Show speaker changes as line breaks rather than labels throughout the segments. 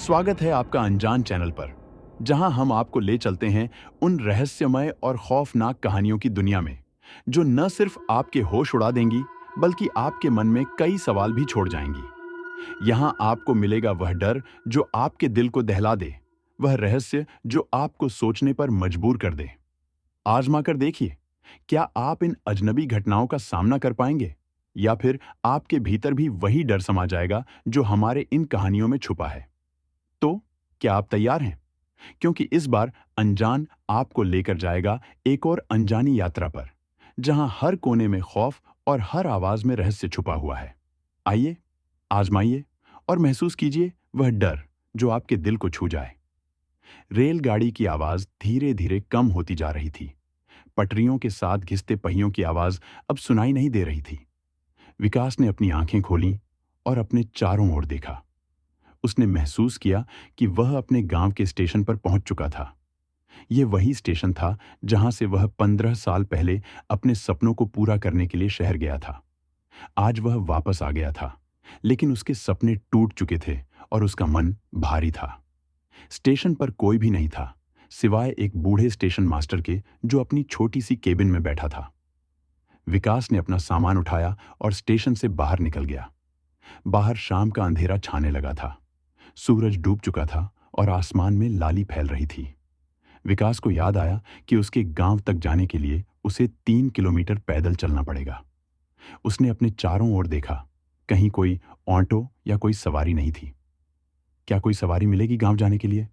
स्वागत है आपका अनजान चैनल पर, जहां हम आपको ले चलते हैं उन रहस्यमय और खौफनाक कहानियों की दुनिया में, जो न सिर्फ आपके होश उड़ा देंगी, बल्कि आपके मन में कई सवाल भी छोड़ जाएंगी। यहां आपको मिलेगा वह डर जो आपके दिल को दहला दे, वह रहस्य जो आपको सोचने पर मजबूर कर दे। आजमा कर देखिए, क्या आप इन अजनबी घटनाओं का सामना कर पाएंगे? या फिर आपके भीतर भी वही डर समा जाएगा जो हमारे इन कहानियों में छुपा है? तो क्या आप तैयार हैं? क्योंकि इस बार अनजान आपको लेकर जाएगा एक और अनजानी यात्रा पर, जहां हर कोने में खौफ और हर आवाज में रहस्य छुपा हुआ है। आइए, आजमाइए और महसूस कीजिए वह डर जो आपके दिल को छू जाए। रेलगाड़ी की आवाज धीरे धीरे कम होती जा रही थी। पटरियों के साथ घिसते पहियों की आवाज अब सुनाई नहीं दे रही थी। विकास ने अपनी आंखें खोलीं और अपने चारों ओर देखा। उसने महसूस किया कि वह अपने गांव के स्टेशन पर पहुंच चुका था। यह वही स्टेशन था जहां से वह 15 साल पहले अपने सपनों को पूरा करने के लिए शहर गया था। आज वह वापस आ गया था, लेकिन उसके सपने टूट चुके थे और उसका मन भारी था। स्टेशन पर कोई भी नहीं था, सिवाय एक बूढ़े स्टेशन मास्टर के, जो अपनी छोटी सी केबिन में बैठा था। विकास ने अपना सामान उठाया और स्टेशन से बाहर निकल गया। बाहर शाम का अंधेरा छाने लगा था। सूरज डूब चुका था और आसमान में लाली फैल रही थी। विकास को याद आया कि उसके गांव तक जाने के लिए उसे 3 किलोमीटर पैदल चलना पड़ेगा। उसने अपने चारों ओर देखा, कहीं कोई ऑटो या कोई सवारी नहीं थी। क्या कोई सवारी मिलेगी गांव जाने के लिए?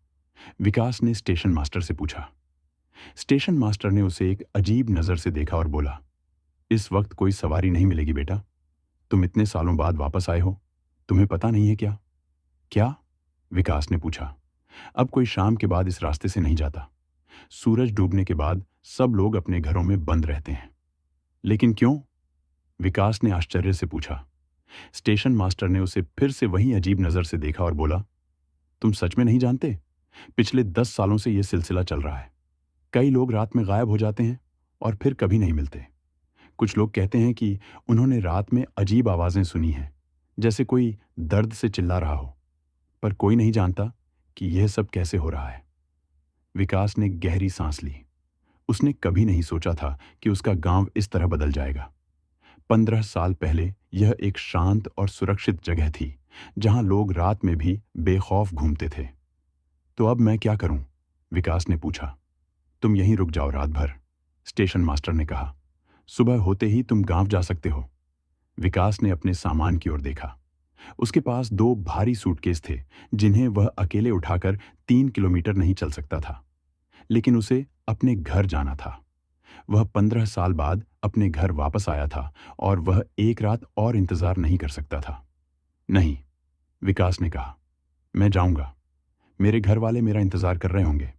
विकास ने स्टेशन मास्टर से पूछा। स्टेशन मास्टर ने उसे एक अजीब नजर से देखा और बोला, इस वक्त कोई सवारी नहीं मिलेगी बेटा। तुम इतने सालों बाद वापस आए हो, तुम्हें पता नहीं है क्या? क्या? विकास ने पूछा। अब कोई शाम के बाद इस रास्ते से नहीं जाता। सूरज डूबने के बाद सब लोग अपने घरों में बंद रहते हैं। लेकिन क्यों? विकास ने आश्चर्य से पूछा। स्टेशन मास्टर ने उसे फिर से वही अजीब नजर से देखा और बोला, तुम सच में नहीं जानते? पिछले 10 सालों से यह सिलसिला चल रहा है। कई लोग रात में गायब हो जाते हैं और फिर कभी नहीं मिलते। कुछ लोग कहते हैं कि उन्होंने रात में अजीब आवाजें सुनी हैं, जैसे कोई दर्द से चिल्ला रहा हो, पर कोई नहीं जानता कि यह सब कैसे हो रहा है। विकास ने गहरी सांस ली। उसने कभी नहीं सोचा था कि उसका गांव इस तरह बदल जाएगा। 15 साल पहले यह एक शांत और सुरक्षित जगह थी, जहां लोग रात में भी बेखौफ घूमते थे। तो अब मैं क्या करूं? विकास ने पूछा। तुम यहीं रुक जाओ रात भर, स्टेशन मास्टर ने कहा। सुबह होते ही तुम गांव जा सकते हो। विकास ने अपने सामान की ओर देखा। उसके पास 2 भारी सूटकेस थे, जिन्हें वह अकेले उठाकर 3 किलोमीटर नहीं चल सकता था। लेकिन उसे अपने घर जाना था। वह 15 साल बाद अपने घर वापस आया था और वह एक रात और इंतजार नहीं कर सकता था। नहीं, विकास ने कहा, मैं जाऊंगा। मेरे घर वाले मेरा इंतजार कर रहे होंगे।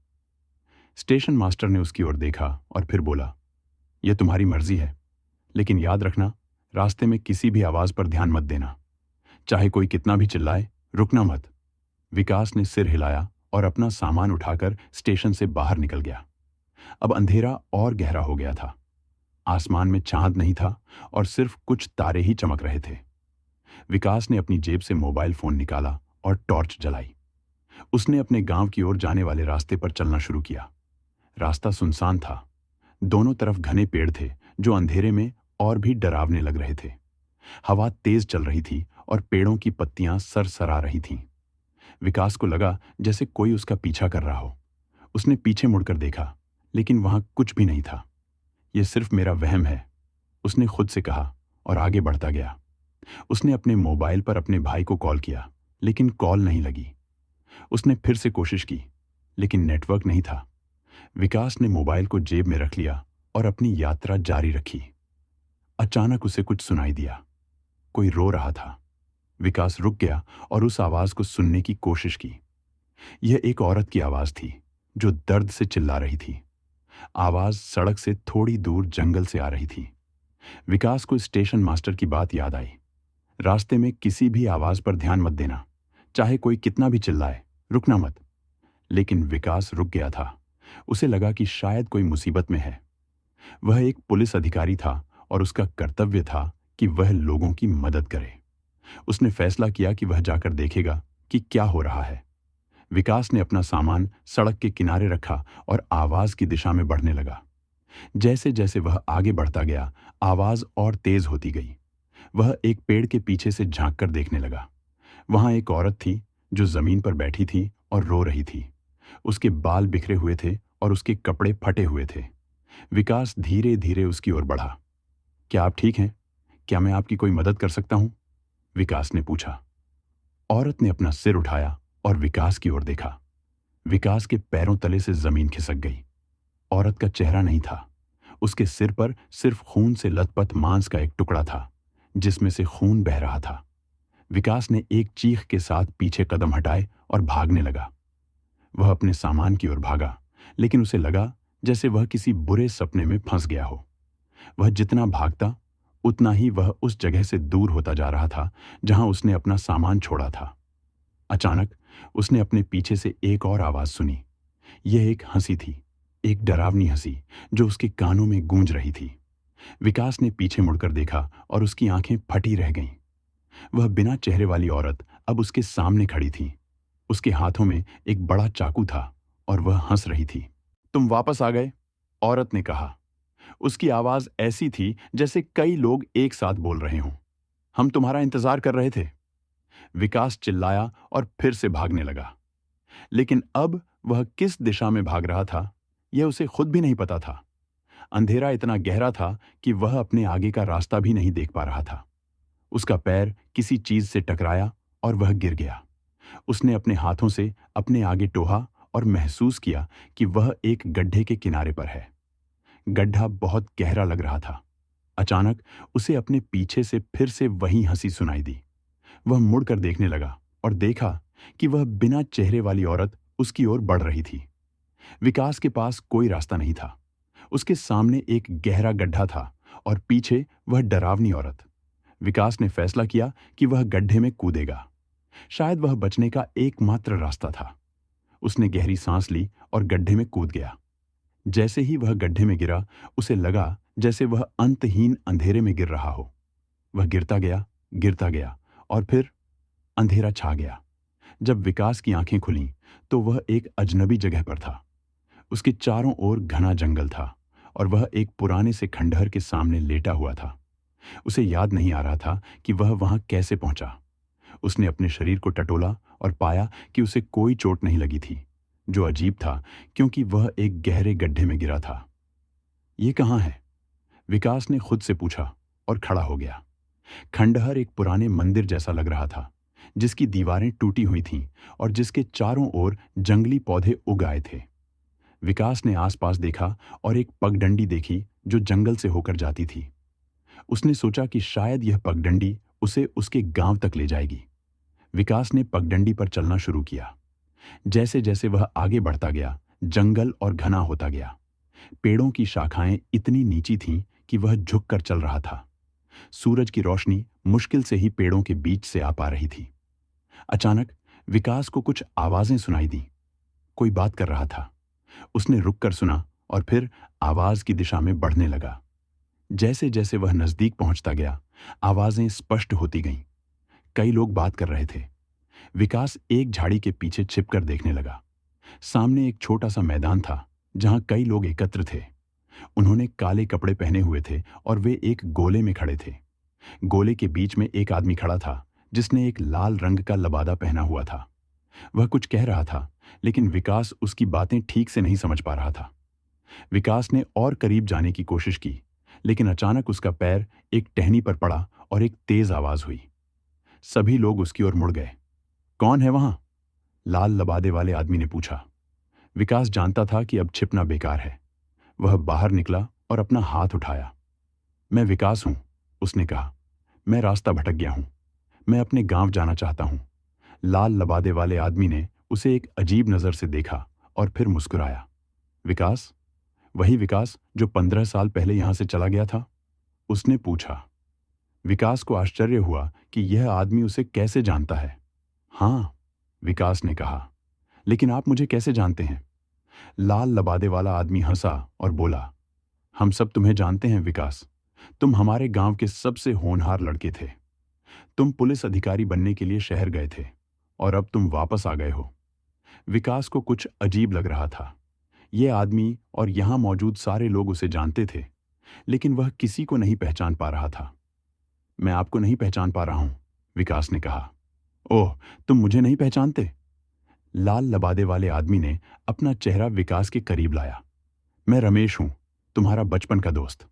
स्टेशन मास्टर ने उसकी ओर देखा और फिर बोला, यह तुम्हारी मर्जी है, लेकिन याद रखना, रास्ते में किसी भी आवाज पर ध्यान मत देना। चाहे कोई कितना भी चिल्लाए, रुकना मत। विकास ने सिर हिलाया और अपना सामान उठाकर स्टेशन से बाहर निकल गया। अब अंधेरा और गहरा हो गया था। आसमान में चांद नहीं था और सिर्फ कुछ तारे ही चमक रहे थे। विकास ने अपनी जेब से मोबाइल फोन निकाला और टॉर्च जलाई। उसने अपने गांव की ओर जाने वाले रास्ते पर चलना शुरू किया। रास्ता सुनसान था। दोनों तरफ घने पेड़ थे, जो अंधेरे में और भी डरावने लग रहे थे। हवा तेज चल रही थी और पेड़ों की पत्तियां सरसरा रही थीं। विकास को लगा जैसे कोई उसका पीछा कर रहा हो। उसने पीछे मुड़कर देखा, लेकिन वहां कुछ भी नहीं था। यह सिर्फ मेरा वहम है, उसने खुद से कहा और आगे बढ़ता गया। उसने अपने मोबाइल पर अपने भाई को कॉल किया, लेकिन कॉल नहीं लगी। उसने फिर से कोशिश की, लेकिन नेटवर्क नहीं था। विकास ने मोबाइल को जेब में रख लिया और अपनी यात्रा जारी रखी। अचानक उसे कुछ सुनाई दिया। कोई रो रहा था। विकास रुक गया और उस आवाज को सुनने की कोशिश की। यह एक औरत की आवाज थी, जो दर्द से चिल्ला रही थी। आवाज सड़क से थोड़ी दूर जंगल से आ रही थी। विकास को स्टेशन मास्टर की बात याद आई। रास्ते में किसी भी आवाज पर ध्यान मत देना, चाहे कोई कितना भी चिल्लाए, रुकना मत। लेकिन विकास रुक गया था। उसे लगा कि शायद कोई मुसीबत में है। वह एक पुलिस अधिकारी था और उसका कर्तव्य था कि वह लोगों की मदद करे। उसने फैसला किया कि वह जाकर देखेगा कि क्या हो रहा है। विकास ने अपना सामान सड़क के किनारे रखा और आवाज की दिशा में बढ़ने लगा। जैसे जैसे वह आगे बढ़ता गया, आवाज और तेज होती गई। वह एक पेड़ के पीछे से झांक कर देखने लगा। वहां एक औरत थी जो जमीन पर बैठी थी और रो रही थी। उसके बाल बिखरे हुए थे और उसके कपड़े फटे हुए थे। विकास धीरे धीरे उसकी ओर बढ़ा। क्या आप ठीक हैं? क्या मैं आपकी कोई मदद कर सकता हूं? विकास ने पूछा। औरत ने अपना सिर उठाया और विकास की ओर देखा। विकास के पैरों तले से जमीन खिसक गई। औरत का चेहरा नहीं था। उसके सिर पर सिर्फ खून से लथपथ मांस का एक टुकड़ा था, जिसमें से खून बह रहा था। विकास ने एक चीख के साथ पीछे कदम हटाए और भागने लगा। वह अपने सामान की ओर भागा, लेकिन उसे लगा जैसे वह किसी बुरे सपने में फंस गया हो। वह जितना भागता, उतना ही वह उस जगह से दूर होता जा रहा था जहां उसने अपना सामान छोड़ा था। अचानक उसने अपने पीछे से एक और आवाज सुनी। यह एक हंसी थी, एक डरावनी हंसी जो उसके कानों में गूंज रही थी। विकास ने पीछे मुड़कर देखा और उसकी आंखें फटी रह गईं। वह बिना चेहरे वाली औरत अब उसके सामने खड़ी थी। उसके हाथों में एक बड़ा चाकू था और वह हंस रही थी। तुम वापस आ गए, औरत ने कहा। उसकी आवाज ऐसी थी जैसे कई लोग एक साथ बोल रहे हों। हम तुम्हारा इंतजार कर रहे थे। विकास चिल्लाया और फिर से भागने लगा। लेकिन अब वह किस दिशा में भाग रहा था, यह उसे खुद भी नहीं पता था। अंधेरा इतना गहरा था कि वह अपने आगे का रास्ता भी नहीं देख पा रहा था। उसका पैर किसी चीज से टकराया और वह गिर गया। उसने अपने हाथों से अपने आगे टोहा और महसूस किया कि वह एक गड्ढे के किनारे पर है। गड्ढा बहुत गहरा लग रहा था। अचानक उसे अपने पीछे से फिर से वही हंसी सुनाई दी। वह मुड़कर देखने लगा और देखा कि वह बिना चेहरे वाली औरत उसकी ओर बढ़ रही थी। विकास के पास कोई रास्ता नहीं था। उसके सामने एक गहरा गड्ढा था और पीछे वह डरावनी औरत। विकास ने फैसला किया कि वह गड्ढे में कूदेगा। शायद वह बचने का एकमात्र रास्ता था। उसने गहरी सांस ली और गड्ढे में कूद गया। जैसे ही वह गड्ढे में गिरा, उसे लगा जैसे वह अंतहीन अंधेरे में गिर रहा हो। वह गिरता गया और फिर अंधेरा छा गया। जब विकास की आंखें खुलीं, तो वह एक अजनबी जगह पर था। उसके चारों ओर घना जंगल था और वह एक पुराने से खंडहर के सामने लेटा हुआ था। उसे याद नहीं आ रहा था कि वह वहां कैसे पहुंचा। उसने अपने शरीर को टटोला और पाया कि उसे कोई चोट नहीं लगी थी, जो अजीब था क्योंकि वह एक गहरे गड्ढे में गिरा था। ये कहाँ है? विकास ने खुद से पूछा और खड़ा हो गया। खंडहर एक पुराने मंदिर जैसा लग रहा था, जिसकी दीवारें टूटी हुई थीं और जिसके चारों ओर जंगली पौधे उग आए थे। विकास ने आसपास देखा और एक पगडंडी देखी जो जंगल से होकर जाती थी। उसने सोचा कि शायद यह पगडंडी उसे उसके गांव तक ले जाएगी। विकास ने पगडंडी पर चलना शुरू किया। जैसे जैसे वह आगे बढ़ता गया, जंगल और घना होता गया। पेड़ों की शाखाएं इतनी नीची थीं कि वह झुककर चल रहा था। सूरज की रोशनी मुश्किल से ही पेड़ों के बीच से आ पा रही थी। अचानक विकास को कुछ आवाजें सुनाई दी। कोई बात कर रहा था। उसने रुककर सुना और फिर आवाज की दिशा में बढ़ने लगा। जैसे जैसे वह नजदीक पहुंचता गया, आवाजें स्पष्ट होती गईं। कई लोग बात कर रहे थे। विकास एक झाड़ी के पीछे छिपकर देखने लगा। सामने एक छोटा सा मैदान था जहां कई लोग एकत्र थे। उन्होंने काले कपड़े पहने हुए थे और वे एक गोले में खड़े थे। गोले के बीच में एक आदमी खड़ा था जिसने एक लाल रंग का लबादा पहना हुआ था। वह कुछ कह रहा था, लेकिन विकास उसकी बातें ठीक से नहीं समझ पा रहा था। विकास ने और करीब जाने की कोशिश की, लेकिन अचानक उसका पैर एक टहनी पर पड़ा और एक तेज आवाज हुई। सभी लोग उसकी ओर मुड़ गए। कौन है वहां? लाल लबादे वाले आदमी ने पूछा। विकास जानता था कि अब छिपना बेकार है। वह बाहर निकला और अपना हाथ उठाया। मैं विकास हूं, उसने कहा। मैं रास्ता भटक गया हूं। मैं अपने गांव जाना चाहता हूं। लाल लबादे वाले आदमी ने उसे एक अजीब नजर से देखा और फिर मुस्कुराया। विकास? वही विकास जो 15 साल पहले यहां से चला गया था? उसने पूछा। विकास को आश्चर्य हुआ कि यह आदमी उसे कैसे जानता है। हाँ, विकास ने कहा, लेकिन आप मुझे कैसे जानते हैं? लाल लबादे वाला आदमी हंसा और बोला, हम सब तुम्हें जानते हैं विकास। तुम हमारे गांव के सबसे होनहार लड़के थे। तुम पुलिस अधिकारी बनने के लिए शहर गए थे और अब तुम वापस आ गए हो। विकास को कुछ अजीब लग रहा था। ये आदमी और यहाँ मौजूद सारे लोग उसे जानते थे, लेकिन वह किसी को नहीं पहचान पा रहा था। मैं आपको नहीं पहचान पा रहा हूं, विकास ने कहा। ओह, तुम मुझे नहीं पहचानते? लाल लबादे वाले आदमी ने अपना चेहरा विकास के करीब लाया। मैं रमेश हूं, तुम्हारा बचपन का दोस्त।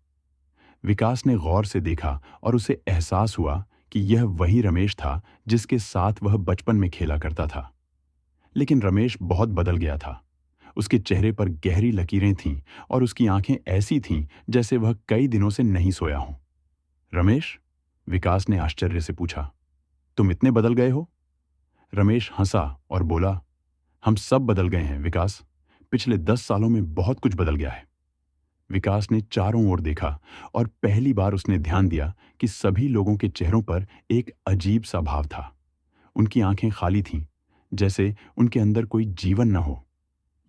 विकास ने गौर से देखा और उसे एहसास हुआ कि यह वही रमेश था जिसके साथ वह बचपन में खेला करता था। लेकिन रमेश बहुत बदल गया था। उसके चेहरे पर गहरी लकीरें थीं और उसकी आंखें ऐसी थीं जैसे वह कई दिनों से नहीं सोया हो। रमेश? विकास ने आश्चर्य से पूछा। तुम इतने बदल गए हो? रमेश हंसा और बोला, हम सब बदल गए हैं विकास। पिछले 10 सालों में बहुत कुछ बदल गया है। विकास ने चारों ओर देखा और पहली बार उसने ध्यान दिया कि सभी लोगों के चेहरों पर एक अजीब सा भाव था। उनकी आंखें खाली थीं, जैसे उनके अंदर कोई जीवन न हो।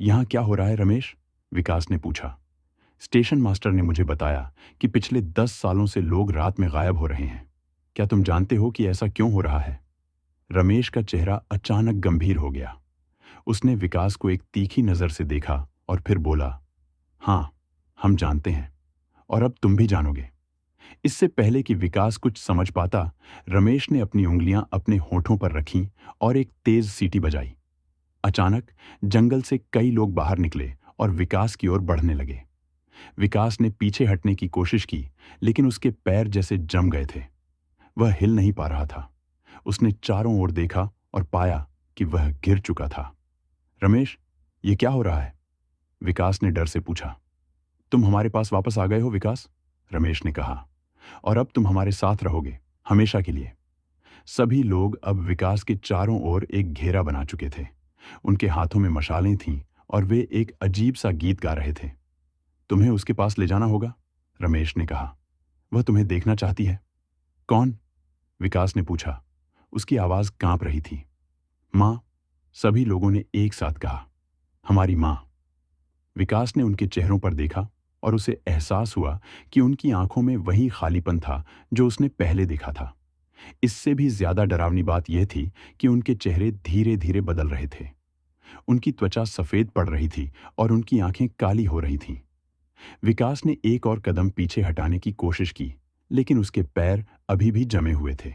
यहाँ क्या हो रहा है रमेश? विकास ने पूछा। स्टेशन मास्टर ने मुझे बताया कि पिछले 10 सालों से लोग रात में गायब हो रहे हैं। क्या तुम जानते हो कि ऐसा क्यों हो रहा है? रमेश का चेहरा अचानक गंभीर हो गया। उसने विकास को एक तीखी नजर से देखा और फिर बोला, हाँ, हम जानते हैं और अब तुम भी जानोगे। इससे पहले कि विकास कुछ समझ पाता, रमेश ने अपनी उंगलियां अपने होठों पर रखीं और एक तेज सीटी बजाई। अचानक जंगल से कई लोग बाहर निकले और विकास की ओर बढ़ने लगे। विकास ने पीछे हटने की कोशिश की, लेकिन उसके पैर जैसे जम गए थे। वह हिल नहीं पा रहा था। उसने चारों ओर देखा और पाया कि वह गिर चुका था। रमेश, ये क्या हो रहा है? विकास ने डर से पूछा। तुम हमारे पास वापस आ गए हो विकास, रमेश ने कहा, और अब तुम हमारे साथ रहोगे, हमेशा के लिए। सभी लोग अब विकास के चारों ओर एक घेरा बना चुके थे। उनके हाथों में मशालें थीं और वे एक अजीब सा गीत गा रहे थे। तुम्हें उसके पास ले जाना होगा, रमेश ने कहा। वह तुम्हें देखना चाहती है। कौन? विकास ने पूछा। उसकी आवाज कांप रही थी। मां, सभी लोगों ने एक साथ कहा। हमारी मां। विकास ने उनके चेहरों पर देखा और उसे एहसास हुआ कि उनकी आंखों में वही खालीपन था जो उसने पहले देखा था। इससे भी ज्यादा डरावनी बात यह थी कि उनके चेहरे धीरे धीरे बदल रहे थे। उनकी त्वचा सफेद पड़ रही थी और उनकी आंखें काली हो रही थीं। विकास ने एक और कदम पीछे हटाने की कोशिश की, लेकिन उसके पैर अभी भी जमे हुए थे।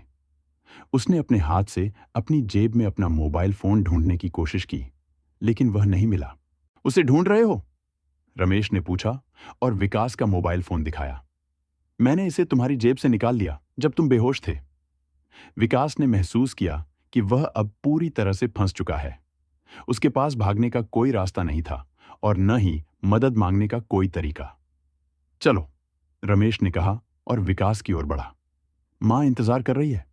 उसने अपने हाथ से अपनी जेब में अपना मोबाइल फोन ढूंढने की कोशिश की, लेकिन वह नहीं मिला। उसे ढूंढ रहे हो? रमेश ने पूछा और विकास का मोबाइल फोन दिखाया। मैंने इसे तुम्हारी जेब से निकाल लिया जब तुम बेहोश थे। विकास ने महसूस किया कि वह अब पूरी तरह से फंस चुका है। उसके पास भागने का कोई रास्ता नहीं था और न ही मदद मांगने का कोई तरीका। चलो, रमेश ने कहा और विकास की ओर बढ़ा। मां इंतजार कर रही है।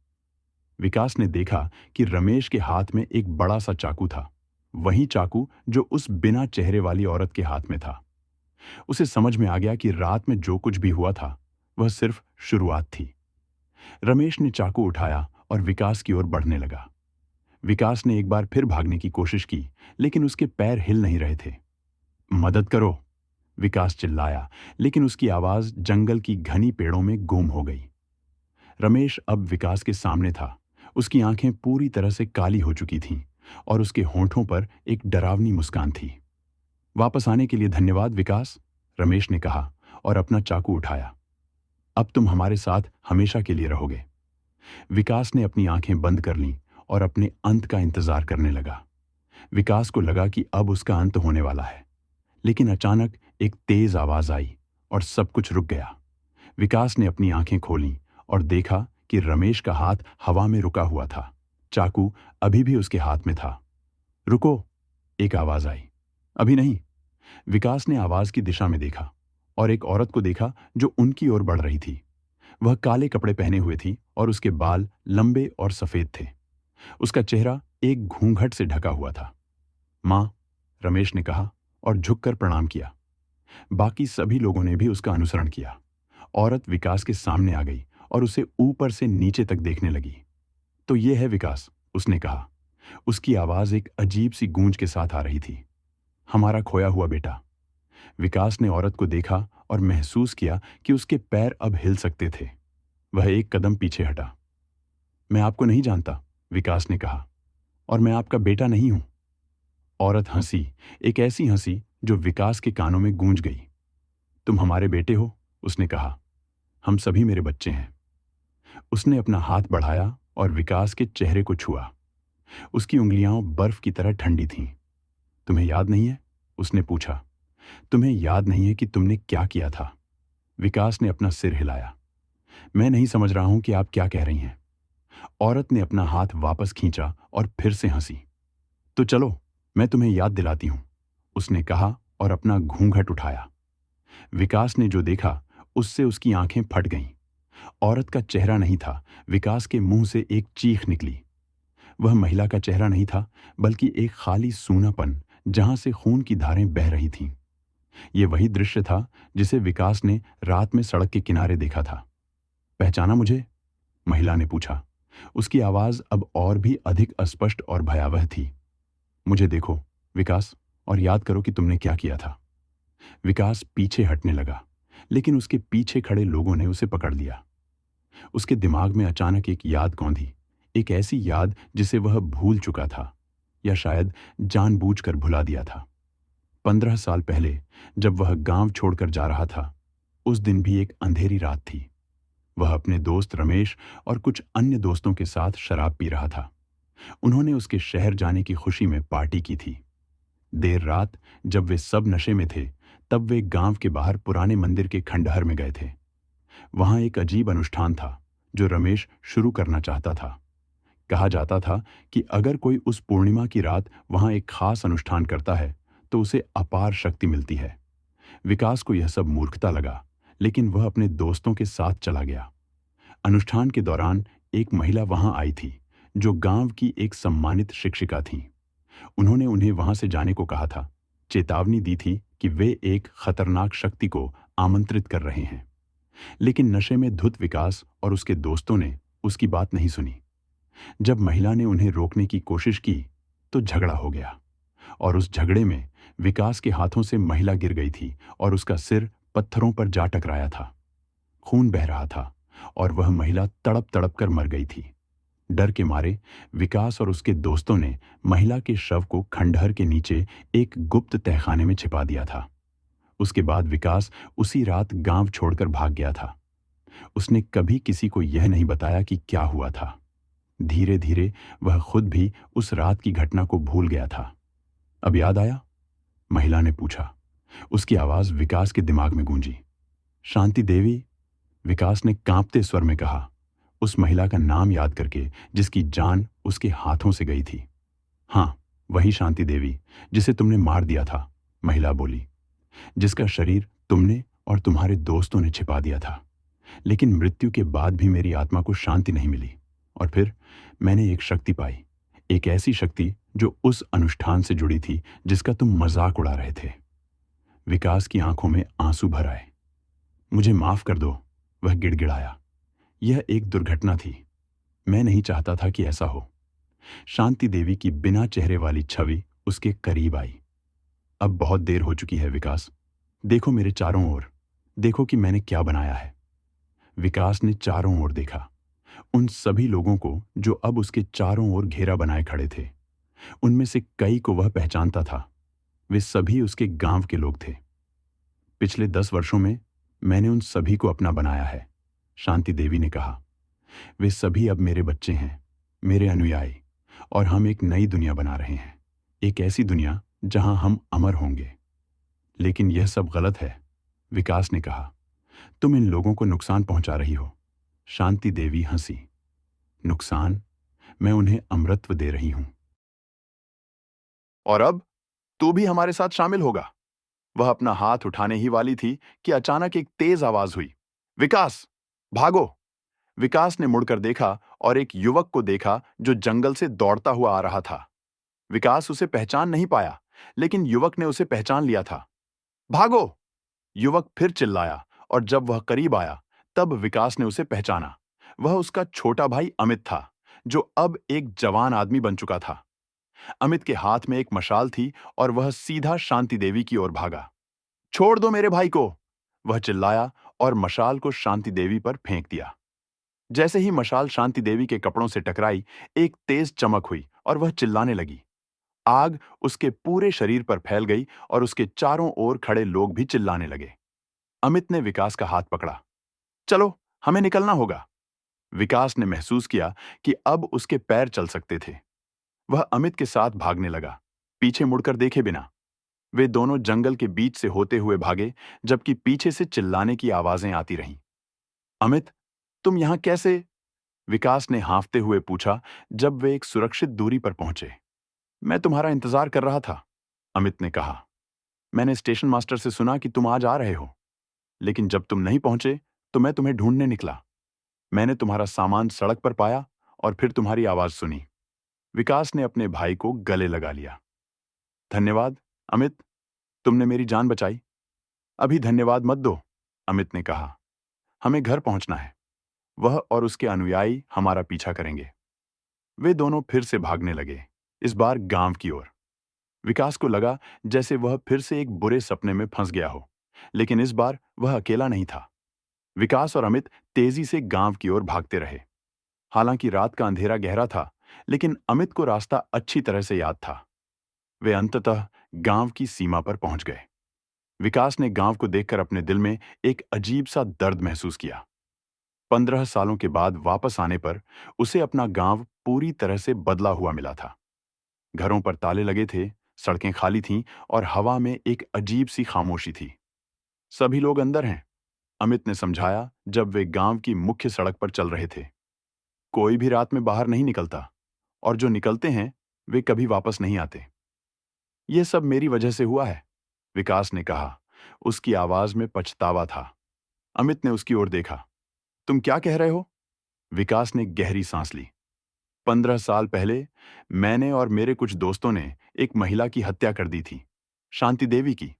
विकास ने देखा कि रमेश के हाथ में एक बड़ा सा चाकू था, वही चाकू जो उस बिना चेहरे वाली औरत के हाथ में था। उसे समझ में आ गया कि रात में जो कुछ भी हुआ था वह सिर्फ शुरुआत थी। रमेश ने चाकू उठाया और विकास की ओर बढ़ने लगा। विकास ने एक बार फिर भागने की कोशिश की, लेकिन उसके पैर हिल नहीं रहे थे। मदद करो, विकास चिल्लाया, लेकिन उसकी आवाज जंगल की घनी पेड़ों में गुम हो गई। रमेश अब विकास के सामने था। उसकी आंखें पूरी तरह से काली हो चुकी थीं और उसके होंठों पर एक डरावनी मुस्कान थी। वापस आने के लिए धन्यवाद विकास, रमेश ने कहा और अपना चाकू उठाया। अब तुम हमारे साथ हमेशा के लिए रहोगे। विकास ने अपनी आंखें बंद कर लीं और अपने अंत का इंतजार करने लगा। विकास को लगा कि अब उसका अंत होने वाला है, लेकिन अचानक एक तेज आवाज आई और सब कुछ रुक गया। विकास ने अपनी आंखें खोलीं और देखा कि रमेश का हाथ हवा में रुका हुआ था। चाकू अभी भी उसके हाथ में था। रुको, एक आवाज आई। अभी नहीं। विकास ने आवाज की दिशा में देखा और एक औरत को देखा जो उनकी ओर बढ़ रही थी। वह काले कपड़े पहने हुए थी और उसके बाल लंबे और सफेद थे। उसका चेहरा एक घूंघट से ढका हुआ था। मां, रमेश ने कहा और झुककर प्रणाम किया। बाकी सभी लोगों ने भी उसका अनुसरण किया। औरत विकास के सामने आ गई और उसे ऊपर से नीचे तक देखने लगी। तो ये है विकास, उसने कहा। उसकी आवाज एक अजीब सी गूंज के साथ आ रही थी। हमारा खोया हुआ बेटा। विकास ने औरत को देखा और महसूस किया कि उसके पैर अब हिल सकते थे। वह एक कदम पीछे हटा। मैं आपको नहीं जानता, विकास ने कहा, और मैं आपका बेटा नहीं हूं। औरत हंसी, एक ऐसी हंसी जो विकास के कानों में गूंज गई। तुम हमारे बेटे हो, उसने कहा। हम सभी मेरे बच्चे हैं। उसने अपना हाथ बढ़ाया और विकास के चेहरे को छुआ। उसकी उंगलियां बर्फ की तरह ठंडी थीं। तुम्हें याद नहीं है? उसने पूछा। तुम्हें याद नहीं है कि तुमने क्या किया था? विकास ने अपना सिर हिलाया। मैं नहीं समझ रहा हूं कि आप क्या कह रही हैं। औरत ने अपना हाथ वापस खींचा और फिर से हंसी। तो चलो, मैं तुम्हें याद दिलाती हूं, उसने कहा और अपना घूंघट उठाया। विकास ने जो देखा उससे उसकी आंखें फट गईं। औरत का चेहरा नहीं था, विकास के मुंह से एक चीख निकली। वह महिला का चेहरा नहीं था, बल्कि एक खाली सूनापन जहां से खून की धारें बह रही थीं। ये वही दृश्य था जिसे विकास ने रात में सड़क के किनारे देखा था। पहचाना मुझे? महिला ने पूछा। उसकी आवाज अब और भी अधिक अस्पष्ट और भयावह थी। मुझे देखो, विकास, और याद करो कि तुमने क्या किया था। विकास पीछे हटने लगा, लेकिन उसके पीछे खड़े लोगों ने उसे पकड़ लिया। उसके दिमाग में अचानक एक याद कौंधी, एक ऐसी याद जिसे वह भूल चुका था, या शायद जानबूझकर भुला दिया था। 15 साल पहले जब वह गांव छोड़कर जा रहा था, उस दिन भी एक अंधेरी रात थी। वह अपने दोस्त रमेश और कुछ अन्य दोस्तों के साथ शराब पी रहा था। उन्होंने उसके शहर जाने की खुशी में पार्टी की थी। देर रात जब वे सब नशे में थे, तब वे गांव के बाहर पुराने मंदिर के खंडहर में गए थे। वहां एक अजीब अनुष्ठान था जो रमेश शुरू करना चाहता था। कहा जाता था कि अगर कोई उस पूर्णिमा की रात वहां एक खास अनुष्ठान करता है तो उसे अपार शक्ति मिलती है। विकास को यह सब मूर्खता लगा, लेकिन वह अपने दोस्तों के साथ चला गया। अनुष्ठान के दौरान एक महिला वहां आई थी जो गांव की एक सम्मानित शिक्षिका थी। उन्होंने उन्हें वहां से जाने को कहा था, चेतावनी दी थी कि वे एक खतरनाक शक्ति को आमंत्रित कर रहे हैं। लेकिन नशे में धुत विकास और उसके दोस्तों ने उसकी बात नहीं सुनी। जब महिला ने उन्हें रोकने की कोशिश की तो झगड़ा हो गया, और उस झगड़े में विकास के हाथों से महिला गिर गई थी और उसका सिर पत्थरों पर जा टकराया था। खून बह रहा था और वह महिला तड़प तड़प कर मर गई थी। डर के मारे विकास और उसके दोस्तों ने महिला के शव को खंडहर के नीचे एक गुप्त तहखाने में छिपा दिया था। उसके बाद विकास उसी रात गांव छोड़कर भाग गया था। उसने कभी किसी को यह नहीं बताया कि क्या हुआ था। धीरे धीरे वह खुद भी उस रात की घटना को भूल गया था। अब याद आया? महिला ने पूछा। उसकी आवाज विकास के दिमाग में गूंजी। शांति देवी, विकास ने कांपते स्वर में कहा, उस महिला का नाम याद करके जिसकी जान उसके हाथों से गई थी। हाँ, वही शांति देवी जिसे तुमने मार दिया था, महिला बोली। जिसका शरीर तुमने और तुम्हारे दोस्तों ने छिपा दिया था। लेकिन मृत्यु के बाद भी मेरी आत्मा को शांति नहीं मिली, और फिर मैंने एक शक्ति पाई, एक ऐसी शक्ति जो उस अनुष्ठान से जुड़ी थी जिसका तुम मजाक उड़ा रहे थे। विकास की आंखों में आंसू भर आए। मुझे माफ कर दो, वह गिड़गिड़ाया। यह एक दुर्घटना थी। मैं नहीं चाहता था कि ऐसा हो। शांति देवी की बिना चेहरे वाली छवि उसके करीब आई। अब बहुत देर हो चुकी है विकास। देखो मेरे चारों ओर, देखो कि मैंने क्या बनाया है। विकास ने चारों ओर देखा, उन सभी लोगों को जो अब उसके चारों ओर घेरा बनाए खड़े थे। उनमें से कई को वह पहचानता था। वे सभी उसके गांव के लोग थे। पिछले 10 वर्षों में मैंने उन सभी को अपना बनाया है, शांति देवी ने कहा। वे सभी अब मेरे बच्चे हैं, मेरे अनुयायी, और हम एक नई दुनिया बना रहे हैं, एक ऐसी दुनिया जहां हम अमर होंगे। लेकिन यह सब गलत है, विकास ने कहा। तुम इन लोगों को नुकसान पहुंचा रही हो। शांति देवी हंसी। नुकसान? मैं उन्हें अमरत्व दे रही हूं। और अब तू भी हमारे साथ शामिल होगा। वह अपना हाथ उठाने ही वाली थी कि अचानक एक तेज आवाज हुई, विकास, भागो! विकास ने मुड़कर देखा और एक युवक को देखा जो जंगल से दौड़ता हुआ आ रहा था। विकास उसे पहचान नहीं पाया, लेकिन युवक ने उसे पहचान लिया था। भागो! युवक फिर चिल्लाया, और जब वह करीब आया, तब विकास ने उसे पहचाना। वह उसका छोटा भाई अमित था, जो अब एक जवान आदमी बन चुका था। अमित के हाथ में एक मशाल थी और वह सीधा शांति देवी की ओर भागा। छोड़ दो मेरे भाई को! वह चिल्लाया और मशाल को शांति देवी पर फेंक दिया। जैसे ही मशाल शांति देवी के कपड़ों से टकराई, एक तेज चमक हुई और वह चिल्लाने लगी। आग उसके पूरे शरीर पर फैल गई और उसके चारों ओर खड़े लोग भी चिल्लाने लगे। अमित ने विकास का हाथ पकड़ा। चलो, हमें निकलना होगा। विकास ने महसूस किया कि अब उसके पैर चल सकते थे। वह अमित के साथ भागने लगा, पीछे मुड़कर देखे बिना। वे दोनों जंगल के बीच से होते हुए भागे, जबकि पीछे से चिल्लाने की आवाजें आती रहीं। अमित, तुम यहां कैसे? विकास ने हाँफते हुए पूछा जब वे एक सुरक्षित दूरी पर पहुंचे। मैं तुम्हारा इंतजार कर रहा था, अमित ने कहा। मैंने स्टेशन मास्टर से सुना कि तुम आज आ रहे हो, लेकिन जब तुम नहीं पहुंचे तो मैं तुम्हें ढूंढने निकला। मैंने तुम्हारा सामान सड़क पर पाया और फिर तुम्हारी आवाज सुनी। विकास ने अपने भाई को गले लगा लिया। धन्यवाद, अमित, तुमने मेरी जान बचाई। अभी धन्यवाद मत दो, अमित ने कहा। हमें घर पहुंचना है। वह और उसके अनुयायी हमारा पीछा करेंगे। वे दोनों फिर से भागने लगे, इस बार गांव की ओर। विकास को लगा जैसे वह फिर से एक बुरे सपने में फंस गया हो, लेकिन इस बार वह अकेला नहीं था। विकास और अमित तेजी से गांव की ओर भागते रहे। हालांकि रात का अंधेरा गहरा था, लेकिन अमित को रास्ता अच्छी तरह से याद था। वे अंततः गांव की सीमा पर पहुंच गए। विकास ने गांव को देखकर अपने दिल में एक अजीब सा दर्द महसूस किया। 15 सालों के बाद वापस आने पर उसे अपना गांव पूरी तरह से बदला हुआ मिला था। घरों पर ताले लगे थे, सड़कें खाली थीं और हवा में एक अजीब सी खामोशी थी। सभी लोग अंदर हैं, अमित ने समझाया जब वे गांव की मुख्य सड़क पर चल रहे थे। कोई भी रात में बाहर नहीं निकलता, और जो निकलते हैं वे कभी वापस नहीं आते। यह सब मेरी वजह से हुआ है, विकास ने कहा। उसकी आवाज में पछतावा था। अमित ने उसकी ओर देखा। तुम क्या कह रहे हो? विकास ने गहरी सांस ली। 15 साल पहले मैंने और मेरे कुछ दोस्तों ने एक महिला की हत्या कर दी थी, शांति देवी की।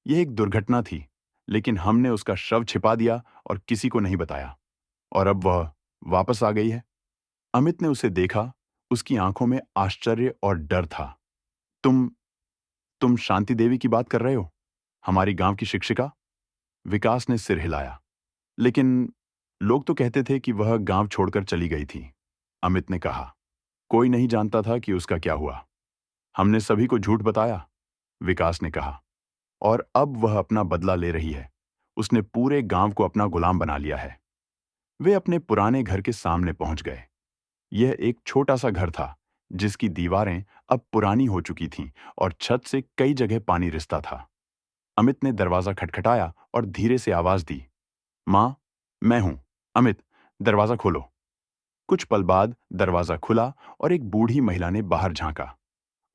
यह एक दुर्घटना थी, लेकिन हमने उसका शव छिपा दिया और किसी को नहीं बताया। और अब वह वापस आ गई है। अमित ने उसे देखा, उसकी आंखों में आश्चर्य और डर था। तुम तुम शांति देवी की बात कर रहे हो? हमारी गांव की शिक्षिका? विकास ने सिर हिलाया। लेकिन लोग तो कहते थे कि वह गांव छोड़कर चली गई थी, अमित ने कहा। कोई नहीं जानता था कि उसका क्या हुआ। हमने सभी को झूठ बताया, विकास ने कहा। और अब वह अपना बदला ले रही है। उसने पूरे गांव को अपना गुलाम बना लिया है। वे अपने पुराने घर के सामने पहुंच गए। यह एक छोटा सा घर था, जिसकी दीवारें अब पुरानी हो चुकी थीं और छत से कई जगह पानी रिसता था। अमित ने दरवाजा खटखटाया और धीरे से आवाज दी, मां, मैं हूं, अमित, दरवाजा खोलो। कुछ पल बाद दरवाजा खुला और एक बूढ़ी महिला ने बाहर झांका।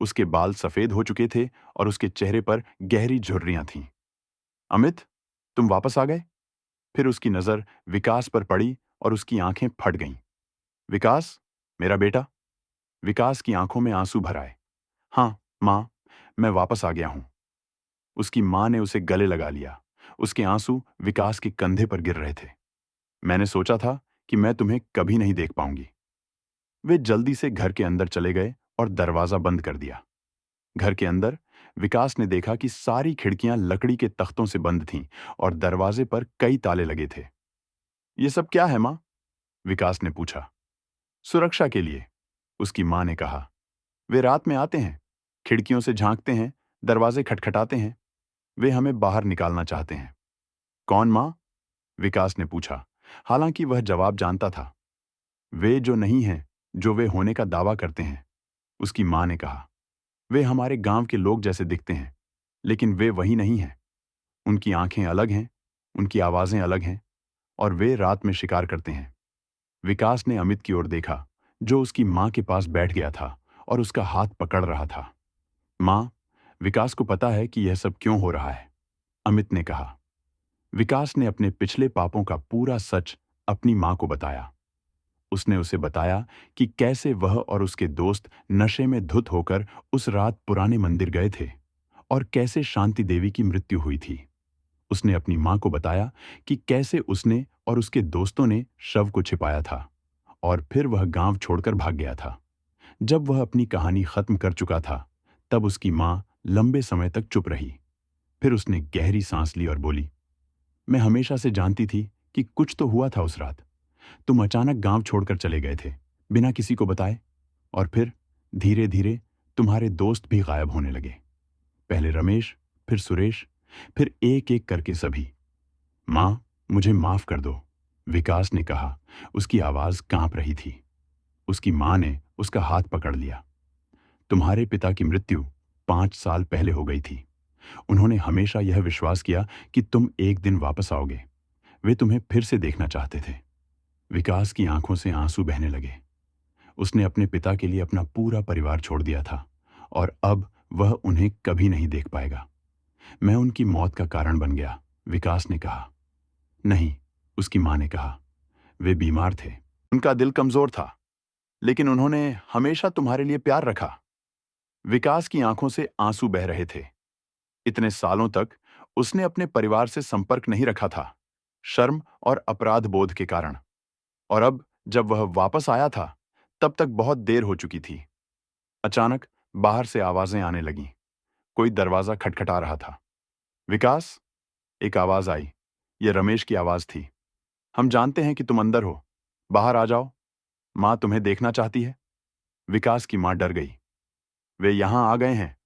उसके बाल सफेद हो चुके थे और उसके चेहरे पर गहरी झुर्रियां थीं। अमित, तुम वापस आ गए? फिर उसकी नजर विकास पर पड़ी और उसकी आंखें फट गईं। विकास, मेरा बेटा। विकास की आंखों में आंसू भर आए। हाँ, मां, मैं वापस आ गया हूं। उसकी मां ने उसे गले लगा लिया। उसके आंसू विकास के कंधे पर गिर रहे थे। मैंने सोचा था कि मैं तुम्हें कभी नहीं देख पाऊंगी। वे जल्दी से घर के अंदर चले गए और दरवाजा बंद कर दिया। घर के अंदर विकास ने देखा कि सारी खिड़कियां लकड़ी के तख्तों से बंद थीं और दरवाजे पर कई ताले लगे थे। ये सब क्या है, मां? विकास ने पूछा। सुरक्षा के लिए, उसकी मां ने कहा। वे रात में आते हैं, खिड़कियों से झांकते हैं, दरवाजे खटखटाते हैं। वे हमें बाहर निकालना चाहते हैं। कौन, मां? विकास ने पूछा, हालांकि वह जवाब जानता था। वे जो नहीं हैं, जो वे होने का दावा करते हैं, उसकी मां ने कहा। वे हमारे गांव के लोग जैसे दिखते हैं, लेकिन वे वही नहीं हैं। उनकी आंखें अलग हैं, उनकी आवाजें अलग हैं, और वे रात में शिकार करते हैं। विकास ने अमित की ओर देखा, जो उसकी मां के पास बैठ गया था और उसका हाथ पकड़ रहा था। मां, विकास को पता है कि यह सब क्यों हो रहा है, अमित ने कहा। विकास ने अपने पिछले पापों का पूरा सच अपनी मां को बताया। उसने उसे बताया कि कैसे वह और उसके दोस्त नशे में धुत होकर उस रात पुराने मंदिर गए थे और कैसे शांति देवी की मृत्यु हुई थी। उसने अपनी मां को बताया कि कैसे उसने और उसके दोस्तों ने शव को छिपाया था और फिर वह गांव छोड़कर भाग गया था। जब वह अपनी कहानी खत्म कर चुका था, तब उसकी मां लंबे समय तक चुप रही। फिर उसने गहरी सांस ली और बोली, मैं हमेशा से जानती थी कि कुछ तो हुआ था उस रात। तुम अचानक गांव छोड़कर चले गए थे, बिना किसी को बताए, और फिर धीरे धीरे तुम्हारे दोस्त भी गायब होने लगे। पहले रमेश, फिर सुरेश, फिर एक एक करके सभी। माँ, मुझे माफ कर दो, विकास ने कहा। उसकी आवाज कांप रही थी। उसकी माँ ने उसका हाथ पकड़ लिया। तुम्हारे पिता की मृत्यु 5 साल पहले हो गई थी। उन्होंने हमेशा यह विश्वास किया कि तुम एक दिन वापस आओगे। वे तुम्हें फिर से देखना चाहते थे। विकास की आंखों से आंसू बहने लगे। उसने अपने पिता के लिए अपना पूरा परिवार छोड़ दिया था और अब वह उन्हें कभी नहीं देख पाएगा। मैं उनकी मौत का कारण बन गया, विकास ने कहा। नहीं, उसकी मां ने कहा। वे बीमार थे, उनका दिल कमजोर था, लेकिन उन्होंने हमेशा तुम्हारे लिए प्यार रखा। विकास की आंखों से आंसू बह रहे थे। इतने सालों तक उसने अपने परिवार से संपर्क नहीं रखा था, शर्म और अपराध बोध के कारण। और अब जब वह वापस आया था, तब तक बहुत देर हो चुकी थी। अचानक बाहर से आवाजें आने लगीं। कोई दरवाजा खटखटा रहा था। विकास, एक आवाज आई। यह रमेश की आवाज थी। हम जानते हैं कि तुम अंदर हो, बाहर आ जाओ, मां तुम्हें देखना चाहती है। विकास की मां डर गई। वे यहां आ गए हैं,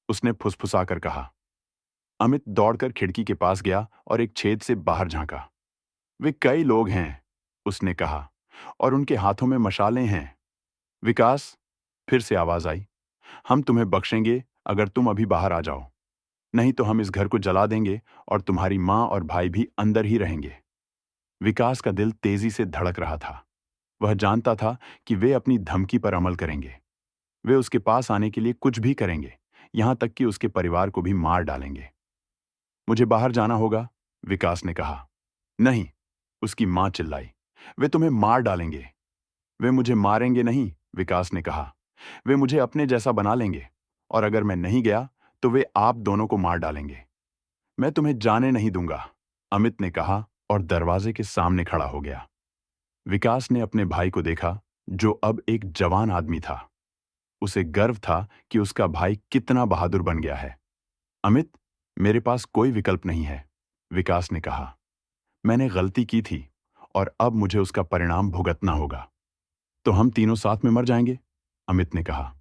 उसने फुसफुसाकर कहा। अमित दौड़कर खिड़की के पास गया और एक छेद से बाहर झांका। वे कई लोग हैं, उसने कहा, और उनके हाथों में मशालें हैं। विकास, फिर से आवाज आई। हम तुम्हें बख्शेंगे अगर तुम अभी बाहर आ जाओ, नहीं तो हम इस घर को जला देंगे और तुम्हारी मां और भाई भी अंदर ही रहेंगे। विकास का दिल तेजी से धड़क रहा था। वह जानता था कि वे अपनी धमकी पर अमल करेंगे। वे उसके पास आने के लिए कुछ भी करेंगे, यहां तक कि उसके परिवार को भी मार डालेंगे। मुझे बाहर जाना होगा, विकास ने कहा। नहीं, उसकी मां चिल्लाई। वे तुम्हें मार डालेंगे। वे मुझे मारेंगे नहीं, विकास ने कहा। वे मुझे अपने जैसा बना लेंगे, और अगर मैं नहीं गया तो वे आप दोनों को मार डालेंगे। मैं तुम्हें जाने नहीं दूंगा, अमित ने कहा और दरवाजे के सामने खड़ा हो गया। विकास ने अपने भाई को देखा, जो अब एक जवान आदमी था। उसे गर्व था कि उसका भाई कितना बहादुर बन गया है। अमित, मेरे पास कोई विकल्प नहीं है, विकास ने कहा। मैंने गलती की थी और अब मुझे उसका परिणाम भुगतना होगा। तो हम तीनों साथ में मर जाएंगे, अमित ने कहा।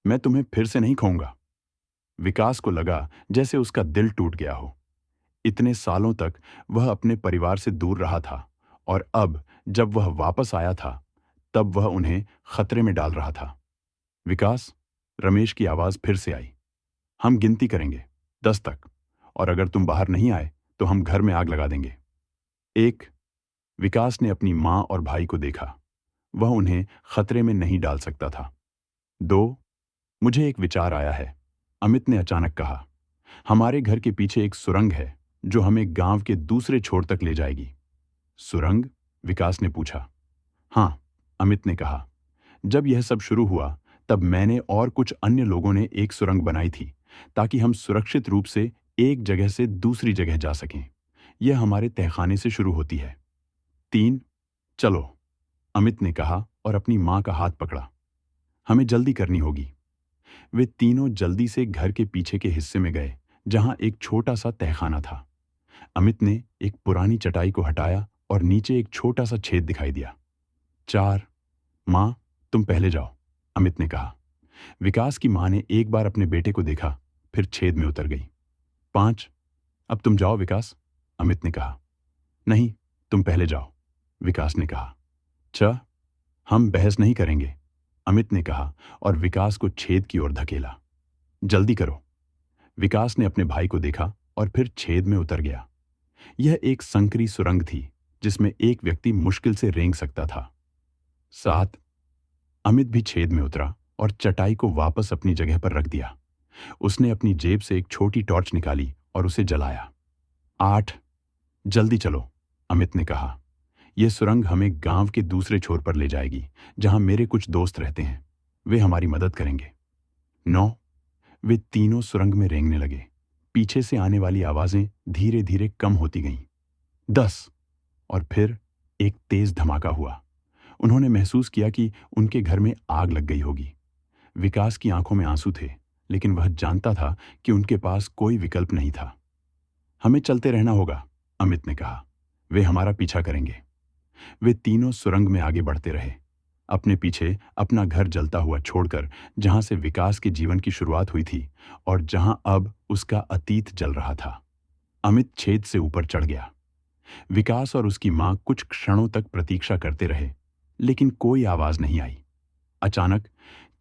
मैं तुम्हें फिर से नहीं खोऊंगा। विकास को लगा जैसे उसका दिल टूट गया हो। इतने सालों तक वह अपने परिवार से दूर रहा था, और अब जब वह वापस आया था, तब वह उन्हें खतरे में डाल रहा था। विकास, रमेश की आवाज फिर से आई। हम गिनती करेंगे 10 तक, और अगर तुम बाहर नहीं आए तो हम घर में आग लगा देंगे। 1। विकास ने अपनी मां और भाई को देखा। वह उन्हें खतरे में नहीं डाल सकता था। 2। मुझे एक विचार आया है, अमित ने अचानक कहा। हमारे घर के पीछे एक सुरंग है जो हमें गांव के दूसरे छोर तक ले जाएगी। सुरंग? विकास ने पूछा। हाँ, अमित ने कहा। जब यह सब शुरू हुआ तब मैंने और कुछ अन्य लोगों ने एक सुरंग बनाई थी, ताकि हम सुरक्षित रूप से एक जगह से दूसरी जगह जा सकें। यह हमारे तहखाने से शुरू होती है। 3। चलो, अमित ने कहा और अपनी मां का हाथ पकड़ा। हमें जल्दी करनी होगी। वे तीनों जल्दी से घर के पीछे के हिस्से में गए, जहां एक छोटा सा तहखाना था। अमित ने एक पुरानी चटाई को हटाया और नीचे एक छोटा सा छेद दिखाई दिया। 4। मां, तुम पहले जाओ, अमित ने कहा। विकास की मां ने एक बार अपने बेटे को देखा, फिर छेद में उतर गई। 5। अब तुम जाओ विकास, अमित ने कहा। नहीं, तुम पहले जाओ, विकास ने कहा। 6। हम बहस नहीं करेंगे, अमित ने कहा और विकास को छेद की ओर धकेला। जल्दी करो। विकास ने अपने भाई को देखा और फिर छेद में उतर गया। यह एक संकरी सुरंग थी, जिसमें एक व्यक्ति मुश्किल से रेंग सकता था। 7। अमित भी छेद में उतरा और चटाई को वापस अपनी जगह पर रख दिया। उसने अपनी जेब से एक छोटी टॉर्च निकाली और उसे जलाया। 8। जल्दी चलो, अमित ने कहा। यह सुरंग हमें गांव के दूसरे छोर पर ले जाएगी, जहां मेरे कुछ दोस्त रहते हैं। वे हमारी मदद करेंगे। 9। वे तीनों सुरंग में रेंगने लगे। पीछे से आने वाली आवाजें धीरे धीरे कम होती गईं। 10। और फिर एक तेज धमाका हुआ। उन्होंने महसूस किया कि उनके घर में आग लग गई होगी। विकास की आंखों में आंसू थे, लेकिन वह जानता था कि उनके पास कोई विकल्प नहीं था। हमें चलते रहना होगा, अमित ने कहा। वे हमारा पीछा करेंगे। वे तीनों सुरंग में आगे बढ़ते रहे। अपने पीछे अपना घर जलता हुआ छोड़कर, जहां से विकास के जीवन की शुरुआत हुई थी और जहां अब उसका अतीत जल रहा था। अमित छेद से ऊपर चढ़ गया। विकास और उसकी मां कुछ क्षणों तक प्रतीक्षा करते रहे, लेकिन कोई आवाज नहीं आई। अचानक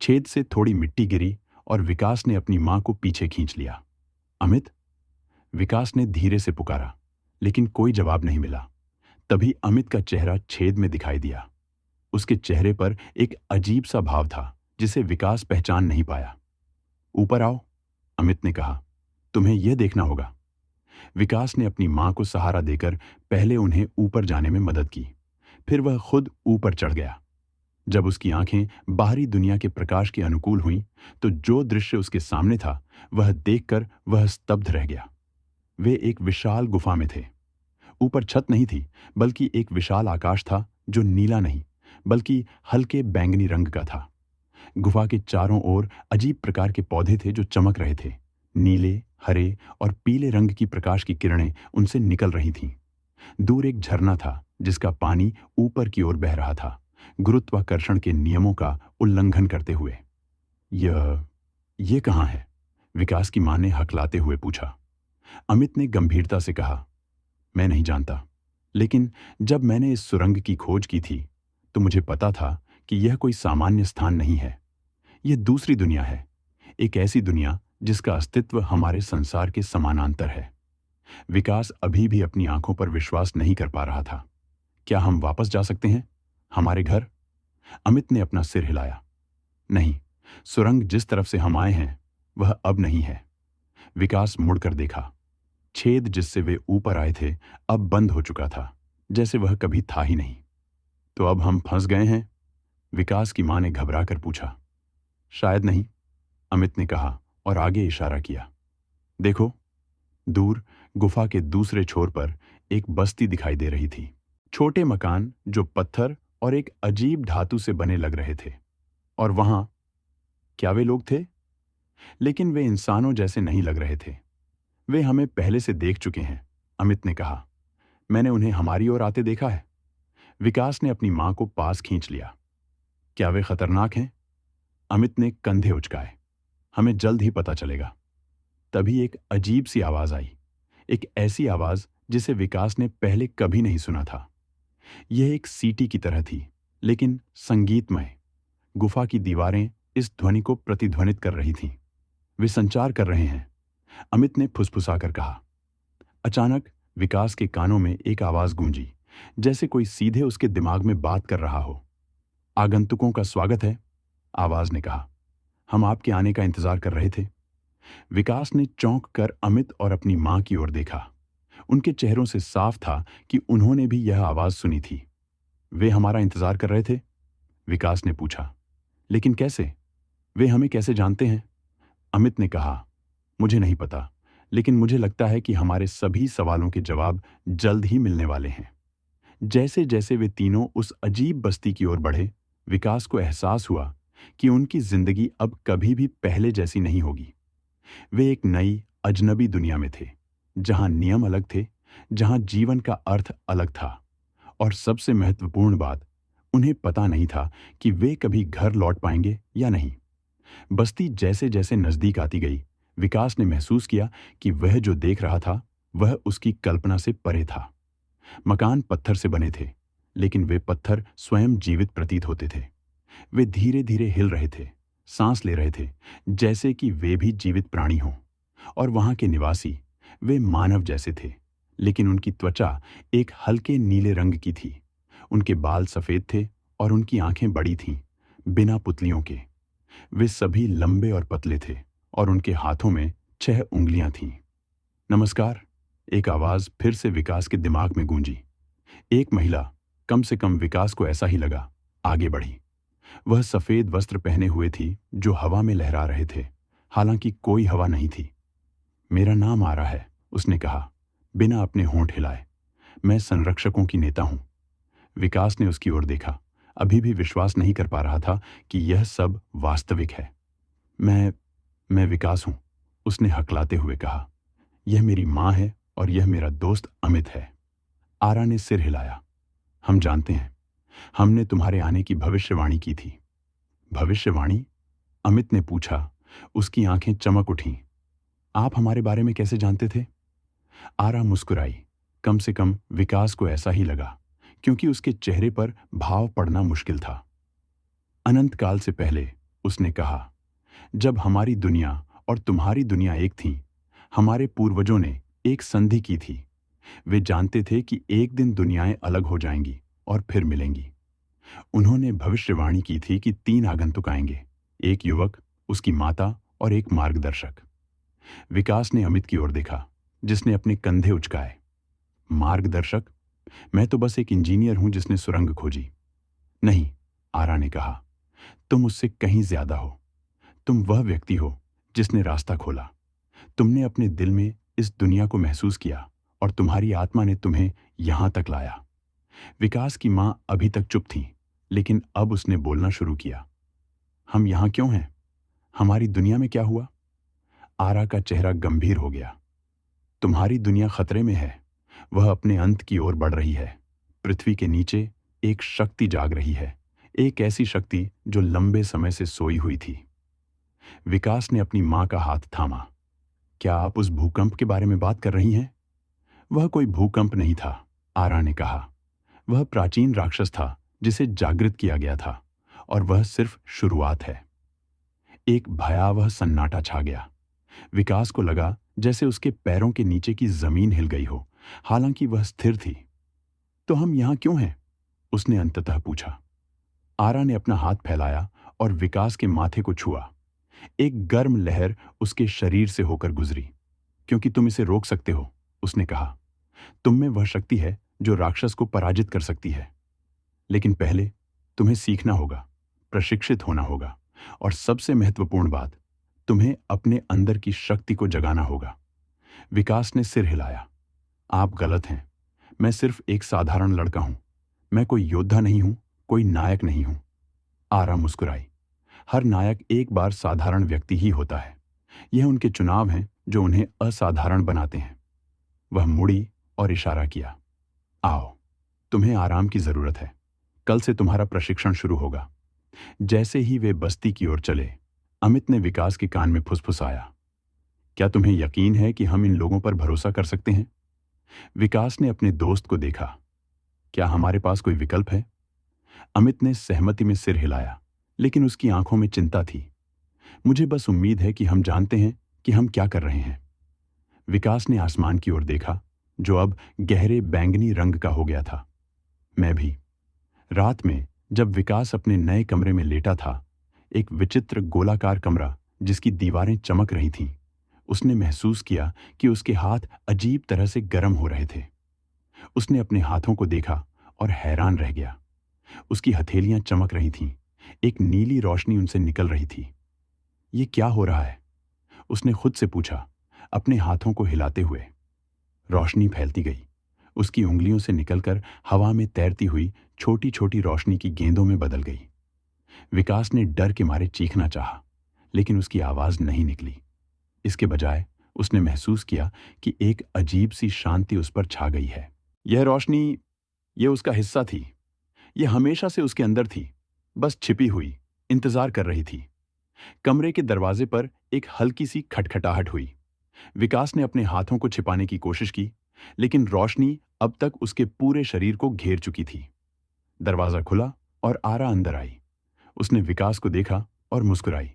छेद से थोड़ी मिट्टी गिरी और विकास ने अपनी मां को पीछे खींच लिया। अमित, विकास ने धीरे से पुकारा, लेकिन कोई जवाब नहीं मिला। तभी अमित का चेहरा छेद में दिखाई दिया। उसके चेहरे पर एक अजीब सा भाव था जिसे विकास पहचान नहीं पाया। ऊपर आओ, अमित ने कहा, तुम्हें यह देखना होगा। विकास ने अपनी मां को सहारा देकर पहले उन्हें ऊपर जाने में मदद की, फिर वह खुद ऊपर चढ़ गया। जब उसकी आंखें बाहरी दुनिया के प्रकाश के अनुकूल हुईं, तो जो दृश्य उसके सामने था वह देखकर वह स्तब्ध रह गया। वे एक विशाल गुफा में थे। ऊपर छत नहीं थी, बल्कि एक विशाल आकाश था जो नीला नहीं, बल्कि हल्के बैंगनी रंग का था। गुफा के चारों ओर अजीब प्रकार के पौधे थे जो चमक रहे थे। नीले, हरे और पीले रंग की प्रकाश की किरणें उनसे निकल रही थीं। दूर एक झरना था जिसका पानी ऊपर की ओर बह रहा था, गुरुत्वाकर्षण के नियमों का उल्लंघन करते हुए। ये कहाँ है? विकास की मां ने हकलाते हुए पूछा। अमित ने गंभीरता से कहा, मैं नहीं जानता, लेकिन जब मैंने इस सुरंग की खोज की थी तो मुझे पता था कि यह कोई सामान्य स्थान नहीं है। यह दूसरी दुनिया है, एक ऐसी दुनिया जिसका अस्तित्व हमारे संसार के समानांतर है। विकास अभी भी अपनी आंखों पर विश्वास नहीं कर पा रहा था। क्या हम वापस जा सकते हैं, हमारे घर? अमित ने अपना सिर हिलाया। नहीं, सुरंग जिस तरफ से हम आए हैं वह अब नहीं है। विकास मुड़कर देखा। छेद जिससे वे ऊपर आए थे अब बंद हो चुका था, जैसे वह कभी था ही नहीं। तो अब हम फंस गए हैं? विकास की मां ने घबराकर पूछा। शायद नहीं, अमित ने कहा और आगे इशारा किया। देखो, दूर गुफा के दूसरे छोर पर एक बस्ती दिखाई दे रही थी। छोटे मकान जो पत्थर और एक अजीब धातु से बने लग रहे थे। और वहां क्या वे लोग थे? लेकिन वे इंसानों जैसे नहीं लग रहे थे। वे हमें पहले से देख चुके हैं, अमित ने कहा। मैंने उन्हें हमारी ओर आते देखा है। विकास ने अपनी मां को पास खींच लिया। क्या वे खतरनाक हैं? अमित ने कंधे उचकाए। हमें जल्द ही पता चलेगा। तभी एक अजीब सी आवाज आई, एक ऐसी आवाज जिसे विकास ने पहले कभी नहीं सुना था। यह एक सीटी की तरह थी, लेकिन संगीतमय। गुफा की दीवारें इस ध्वनि को प्रतिध्वनित कर रही थीं। वे संचार कर रहे हैं, अमित ने फुसफुसाकर कहा। अचानक विकास के कानों में एक आवाज गूंजी, जैसे कोई सीधे उसके दिमाग में बात कर रहा हो। आगंतुकों का स्वागत है, आवाज ने कहा। हम आपके आने का इंतजार कर रहे थे। विकास ने चौंक कर अमित और अपनी मां की ओर देखा। उनके चेहरों से साफ था कि उन्होंने भी यह आवाज सुनी थी। वे हमारा इंतजार कर रहे थे? विकास ने पूछा। लेकिन कैसे? वे हमें कैसे जानते हैं? अमित ने कहा। मुझे नहीं पता, लेकिन मुझे लगता है कि हमारे सभी सवालों के जवाब जल्द ही मिलने वाले हैं। जैसे जैसे वे तीनों उस अजीब बस्ती की ओर बढ़े, विकास को एहसास हुआ कि उनकी जिंदगी अब कभी भी पहले जैसी नहीं होगी। वे एक नई, अजनबी दुनिया में थे, जहां नियम अलग थे, जहां जीवन का अर्थ अलग था, और सबसे महत्वपूर्ण बात, उन्हें पता नहीं था कि वे कभी घर लौट पाएंगे या नहीं। बस्ती जैसे जैसे नजदीक आती गई, विकास ने महसूस किया कि वह जो देख रहा था वह उसकी कल्पना से परे था। मकान पत्थर से बने थे, लेकिन वे पत्थर स्वयं जीवित प्रतीत होते थे। वे धीरे धीरे हिल रहे थे, सांस ले रहे थे, जैसे कि वे भी जीवित प्राणी हों। और वहां के निवासी, वे मानव जैसे थे, लेकिन उनकी त्वचा एक हल्के नीले रंग की थी। उनके बाल सफेद थे और उनकी आंखें बड़ी थीं, बिना पुतलियों के। वे सभी लंबे और पतले थे और उनके हाथों में 6 उंगलियां थीं। नमस्कार, एक आवाज फिर से विकास के दिमाग में गूंजी। एक महिला, कम से कम विकास को ऐसा ही लगा, आगे बढ़ी। वह सफेद वस्त्र पहने हुए थी जो हवा में लहरा रहे थे, हालांकि कोई हवा नहीं थी। मेरा नाम आरा है, उसने कहा, बिना अपने होंठ हिलाए। मैं संरक्षकों की नेता हूं। विकास ने उसकी ओर देखा, अभी भी विश्वास नहीं कर पा रहा था कि यह सब वास्तविक है। मैं विकास हूं, उसने हकलाते हुए कहा। यह मेरी मां है और यह मेरा दोस्त अमित है। आरा ने सिर हिलाया। हम जानते हैं। हमने तुम्हारे आने की भविष्यवाणी की थी। भविष्यवाणी? अमित ने पूछा। उसकी आंखें चमक उठीं। आप हमारे बारे में कैसे जानते थे? आरा मुस्कुराई। कम से कम विकास को ऐसा ही लगा, क्योंकि उसके चेहरे पर भाव पड़ना मुश्किल था। अनंत काल से पहले, उसने कहा, जब हमारी दुनिया और तुम्हारी दुनिया एक थी, हमारे पूर्वजों ने एक संधि की थी। वे जानते थे कि एक दिन दुनियाएं अलग हो जाएंगी और फिर मिलेंगी। उन्होंने भविष्यवाणी की थी कि 3 आगंतुक आएंगे, एक युवक, उसकी माता और एक मार्गदर्शक। विकास ने अमित की ओर देखा, जिसने अपने कंधे उचकाए। मार्गदर्शक? मैं तो बस एक इंजीनियर हूं जिसने सुरंग खोजी। नहीं, आरा ने कहा, तुम उससे कहीं ज्यादा हो। तुम वह व्यक्ति हो जिसने रास्ता खोला। तुमने अपने दिल में इस दुनिया को महसूस किया और तुम्हारी आत्मा ने तुम्हें यहां तक लाया। विकास की मां अभी तक चुप थी, लेकिन अब उसने बोलना शुरू किया। हम यहां क्यों हैं? हमारी दुनिया में क्या हुआ? आरा का चेहरा गंभीर हो गया। तुम्हारी दुनिया खतरे में है। वह अपने अंत की ओर बढ़ रही है। पृथ्वी के नीचे एक शक्ति जाग रही है, एक ऐसी शक्ति जो लंबे समय से सोई हुई थी। विकास ने अपनी मां का हाथ थामा। क्या आप उस भूकंप के बारे में बात कर रही हैं? वह कोई भूकंप नहीं था, आरा ने कहा। वह प्राचीन राक्षस था जिसे जागृत किया गया था, और वह सिर्फ शुरुआत है। एक भयावह सन्नाटा छा गया। विकास को लगा जैसे उसके पैरों के नीचे की जमीन हिल गई हो, हालांकि वह स्थिर थी। तो हम यहां क्यों हैं? उसने अंततः पूछा। आरा ने अपना हाथ फैलाया और विकास के माथे को छुआ। एक गर्म लहर उसके शरीर से होकर गुजरी। क्योंकि तुम इसे रोक सकते हो, उसने कहा। तुम में वह शक्ति है जो राक्षस को पराजित कर सकती है। लेकिन पहले तुम्हें सीखना होगा, प्रशिक्षित होना होगा, और सबसे महत्वपूर्ण बात, तुम्हें अपने अंदर की शक्ति को जगाना होगा। विकास ने सिर हिलाया। आप गलत हैं। मैं सिर्फ एक साधारण लड़का हूं। मैं कोई योद्धा नहीं हूं, कोई नायक नहीं हूं। आरा मुस्कुराई। हर नायक एक बार साधारण व्यक्ति ही होता है। यह उनके चुनाव हैं जो उन्हें असाधारण बनाते हैं। वह मुड़ी और इशारा किया। आओ, तुम्हें आराम की जरूरत है। कल से तुम्हारा प्रशिक्षण शुरू होगा। जैसे ही वे बस्ती की ओर चले, अमित ने विकास के कान में फुसफुसाया। क्या तुम्हें यकीन है कि हम इन लोगों पर भरोसा कर सकते हैं? विकास ने अपने दोस्त को देखा। क्या हमारे पास कोई विकल्प है? अमित ने सहमति में सिर हिलाया, लेकिन उसकी आंखों में चिंता थी। मुझे बस उम्मीद है कि हम जानते हैं कि हम क्या कर रहे हैं। विकास ने आसमान की ओर देखा, जो अब गहरे बैंगनी रंग का हो गया था। मैं भी। रात में जब विकास अपने नए कमरे में लेटा था, एक विचित्र गोलाकार कमरा जिसकी दीवारें चमक रही थीं, उसने महसूस किया कि उसके हाथ अजीब तरह से गर्म हो रहे थे। उसने अपने हाथों को देखा और हैरान रह गया। उसकी हथेलियां चमक रही थीं, एक नीली रोशनी उनसे निकल रही थी। ये क्या हो रहा है? उसने खुद से पूछा, अपने हाथों को हिलाते हुए। रोशनी फैलती गई, उसकी उंगलियों से निकलकर हवा में तैरती हुई छोटी छोटी रोशनी की गेंदों में बदल गई। विकास ने डर के मारे चीखना चाहा, लेकिन उसकी आवाज नहीं निकली। इसके बजाय उसने महसूस किया कि एक अजीब सी शांति उस पर छा गई है। यह रोशनी, यह उसका हिस्सा थी। यह हमेशा से उसके अंदर थी, बस छिपी हुई, इंतजार कर रही थी। कमरे के दरवाजे पर एक हल्की सी खटखटाहट हुई। विकास ने अपने हाथों को छिपाने की कोशिश की, लेकिन रोशनी अब तक उसके पूरे शरीर को घेर चुकी थी। दरवाजा खुला और आरा अंदर आई। उसने विकास को देखा और मुस्कुराई।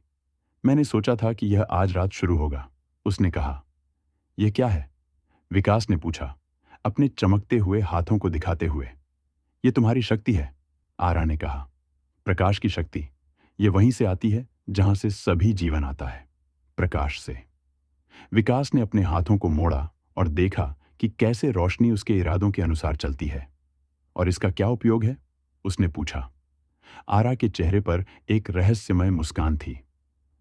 मैंने सोचा था कि यह आज रात शुरू होगा, उसने कहा। यह क्या है? विकास ने पूछा, अपने चमकते हुए हाथों को दिखाते हुए। यह तुम्हारी शक्ति है, आरा ने कहा। प्रकाश की शक्ति। यह वहीं से आती है जहां से सभी जीवन आता है, प्रकाश से। विकास ने अपने हाथों को मोड़ा और देखा कि कैसे रोशनी उसके इरादों के अनुसार चलती है। और इसका क्या उपयोग है? उसने पूछा। आरा के चेहरे पर एक रहस्यमय मुस्कान थी।